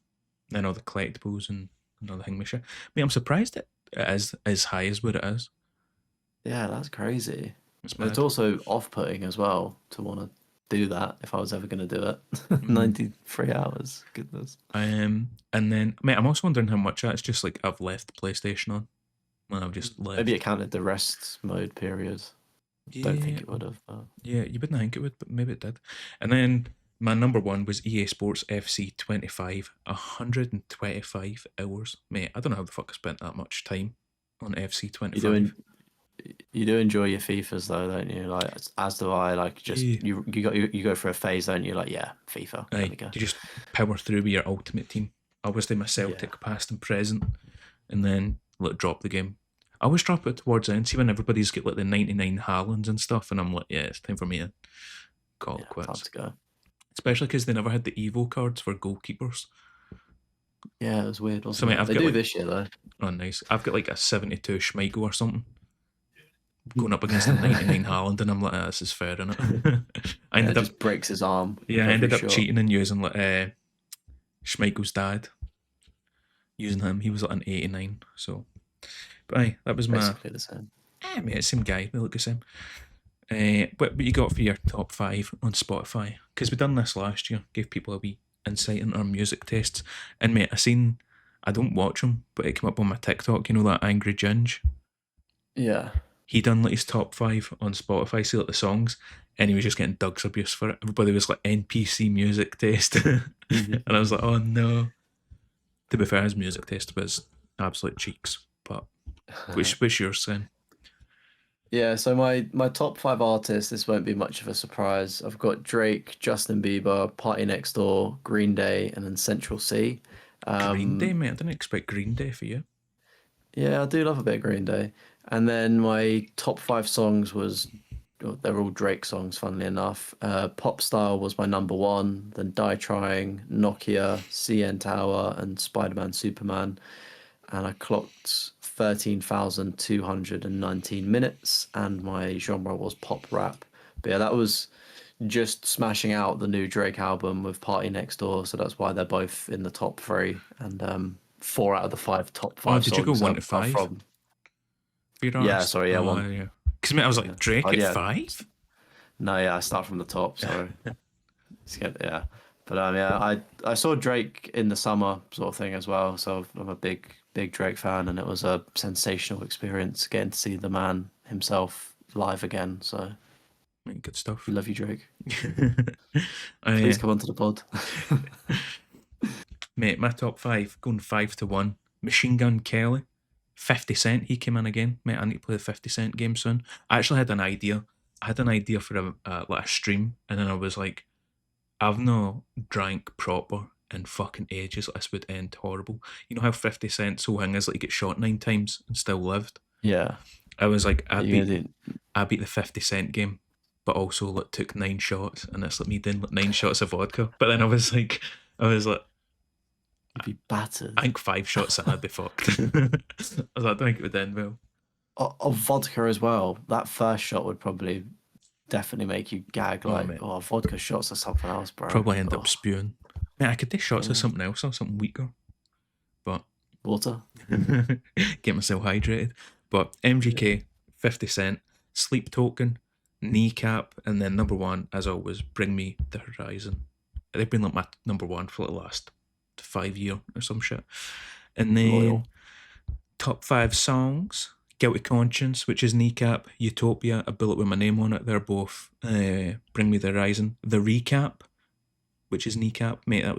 then all the collectibles and all the thingmaker. Mate, I'm surprised it is as high as what it is. Yeah, that's crazy. It's And it's mad. also off-putting as well to want to do that if I was ever going to do it. Mm. 93 hours. Goodness. And then, mate, I'm also wondering how much that's just like I've left PlayStation on when I've just Maybe left. it counted the rest mode period. Don't Yeah, think it would have. But... yeah, you wouldn't think it would, but maybe it did. And then my number one was EA Sports FC 25, 125 hours. Mate, I don't know how the fuck I spent that much time on FC You 25. doing? You do enjoy your FIFAs though, don't you? Like as do I. Like just Yeah. you go for a phase, don't you? Like yeah, FIFA. Let Aye, me go. you just power through with your ultimate team. I always do my Yeah, Celtic past and present, and then let drop the game. I always drop it towards the end, see when everybody's got like the 99 Haalands and stuff, and I'm like, yeah, it's time for me to call yeah. it Time quits. to go. Especially because they never had the Evo cards for goalkeepers. Yeah, it was weird, So, wasn't mate, it? I've They got do like, this year though. oh, nice. I've got like a 72 Schmeichel or something going up against a 99 Haaland, and I'm like, ah, this is fair, innit? I Yeah, it ended up, just breaks his arm yeah, with I every ended up shot. cheating and using like Schmeichel's dad, using him. He was like an 89, so. But aye, that was my. Basically the same. Mate, it's the same guy. They look the same. What you got for your top 5 on Spotify? Because we done this last year, gave people a wee insight into our music tastes. And mate, I don't watch him, but it came up on my TikTok. You know that Angry Ginge? Yeah. He done like his top 5 on Spotify, see like the songs, and he was just getting Doug's abuse for it. Everybody was like NPC music taste, and I was like, oh no. To be fair, his music taste was absolute cheeks. But which yours then? Yeah, so my top five artists, this won't be much of a surprise. I've got Drake, Justin Bieber, Party Next Door, Green Day, and then Central C. Green Day, Um, mate. I didn't expect Green Day for you. yeah, I do love a bit of Green Day. And then my top five songs was, well, they're all Drake songs, funnily enough. Pop Style was my number one, then Die Trying, Nokia, CN Tower, and Spider-Man Superman. And I clocked 13,219 minutes, and my genre was pop rap. But yeah, that was just smashing out the new Drake album with Party Next Door, so that's why they're both in the top three. And four out of the five top Oh, five did you go songs 1 to are 5 from. for your Yeah, artist? sorry, yeah, Oh, one. yeah. Because mate, I was Yeah. like Drake Oh, at yeah. 5. No, yeah, I start from the top. Sorry. Yeah, but yeah, I saw Drake in the summer sort of thing as well. So I'm a big Drake fan, and it was a sensational experience getting to see the man himself live again. So Mate, good stuff. we love you, Drake. I, Please come onto the pod. mate, my top 5 going 5 to 1. Machine Gun Kelly, 50 Cent. He came in again. Mate, I need to play the 50 Cent game soon. I actually had an idea. I had an idea for like a stream, and then I was like, I've no drank proper in fucking ages. This would end horrible. You know how 50 Cent's whole thing is like he gets shot 9 times and still lived? Yeah, I was like, you're gonna do. I beat the 50 Cent game, but also like took 9 shots, and it's like me doing like 9 shots of vodka. But then I was like, You'd be battered. I think 5 shots and I'd be fucked. I was like, I don't think it would end well. Of vodka as well. That first shot would probably definitely make you gag. Oh, Like, mate. oh, vodka shots or something else, bro. Probably end up Oh, spewing. Man, I could take shots of yeah. something else or something weaker, but Water. get myself hydrated. But MGK, 50 Cent, Sleep Token, Kneecap, and then number one, as always, Bring Me the Horizon. They've been like my number one for like the last 5 years or some shit. And then Loyal. top 5 songs, Guilty Conscience, which is Kneecap, Utopia, A Bullet with My Name on It. They're both Bring Me the Horizon. The Recap, which is Kneecap, mate. That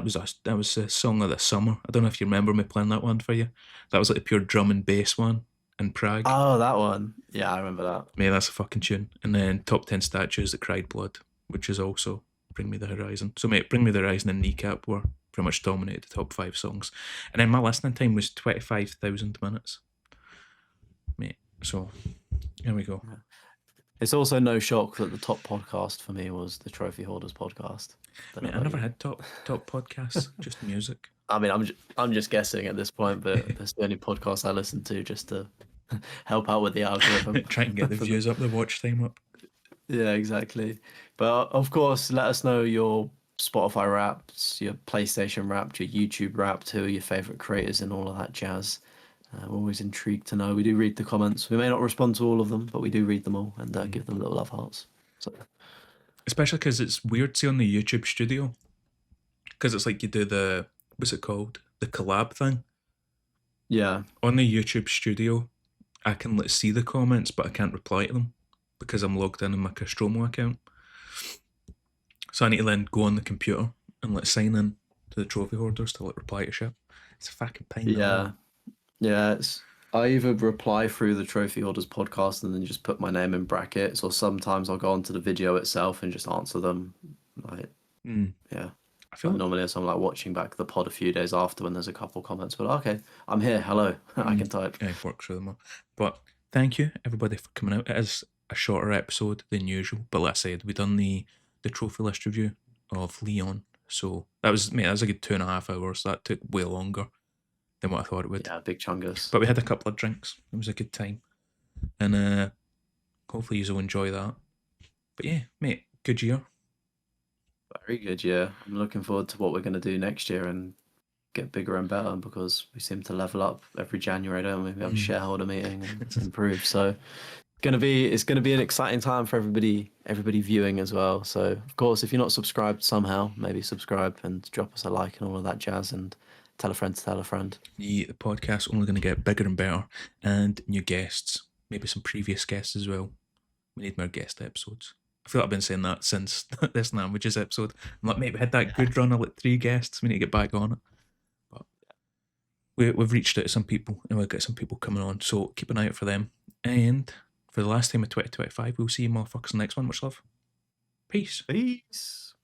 was a song of the summer. I don't know if you remember me playing that one for you. That was like the pure drum and bass one in Prague. Oh, that one. Yeah, I remember that. Mate, that's a fucking tune. And then top 10 statues that cried blood, which is also Bring Me the Horizon. So mate, Bring Me the Horizon and Kneecap were pretty much dominated the top 5 songs. And then my listening time was 25,000 minutes, mate. So here we go. It's also no shock that the top podcast for me was the Trophy Hoarders podcast. Mate, I never had top podcasts, just music. I mean, I'm just guessing at this point, but that's the only podcast I listen to just to help out with the algorithm. Try and get the views up, the watch time up. Yeah, exactly. But of course, let us know your Spotify Wrapped, your PlayStation Wrapped, your YouTube Wrapped, who are your favorite creators and all of that jazz. We're always intrigued to know. We do read the comments. We may not respond to all of them, but we do read them all and give them little love hearts. So, especially because it's weird, see, on the YouTube Studio, because it's like you do the, what's it called? The collab thing. yeah. On the YouTube Studio, I can see the comments, but I can't reply to them because I'm logged in my Costromo account. So I need to then go on the computer and sign in to the Trophy Hoarders to reply to shit. It's a fucking pain. Yeah. Yeah, I either reply through the Trophy Hoarders podcast and then just put my name in brackets, or sometimes I'll go onto the video itself and just answer them. Like, yeah. I feel normally as I'm watching back the pod a few days after when there's a couple comments, but okay, I'm here. Hello, I can type. Yeah, it works through them all. But thank you everybody for coming out. It is a shorter episode than usual, but like I said, we done the trophy list review of Leon, so that was a good 2.5 hours. That took way longer than what I thought it would. Yeah, big chungus. But we had a couple of drinks. It was a good time, and hopefully you'll enjoy that. But yeah, mate, good year. Very good, yeah. I'm looking forward to what we're going to do next year and get bigger and better, because we seem to level up every January, don't we? We have a shareholder meeting and improve. So it's gonna be an exciting time for everybody viewing as well. So of course, if you're not subscribed somehow, maybe subscribe and drop us a like and all of that jazz, and tell a friend to tell a friend. The podcast's only going to get bigger and better, and new guests, maybe some previous guests as well. We need more guest episodes. I feel like I've been saying that since this Sandwiches episode. I'm like, mate, we had that good run of 3 guests. We need to get back on it. But we've reached out to some people, and we'll get some people coming on. So keep an eye out for them. And for the last time of 2025, we'll see you motherfuckers in the next one. Much love. Peace. Peace.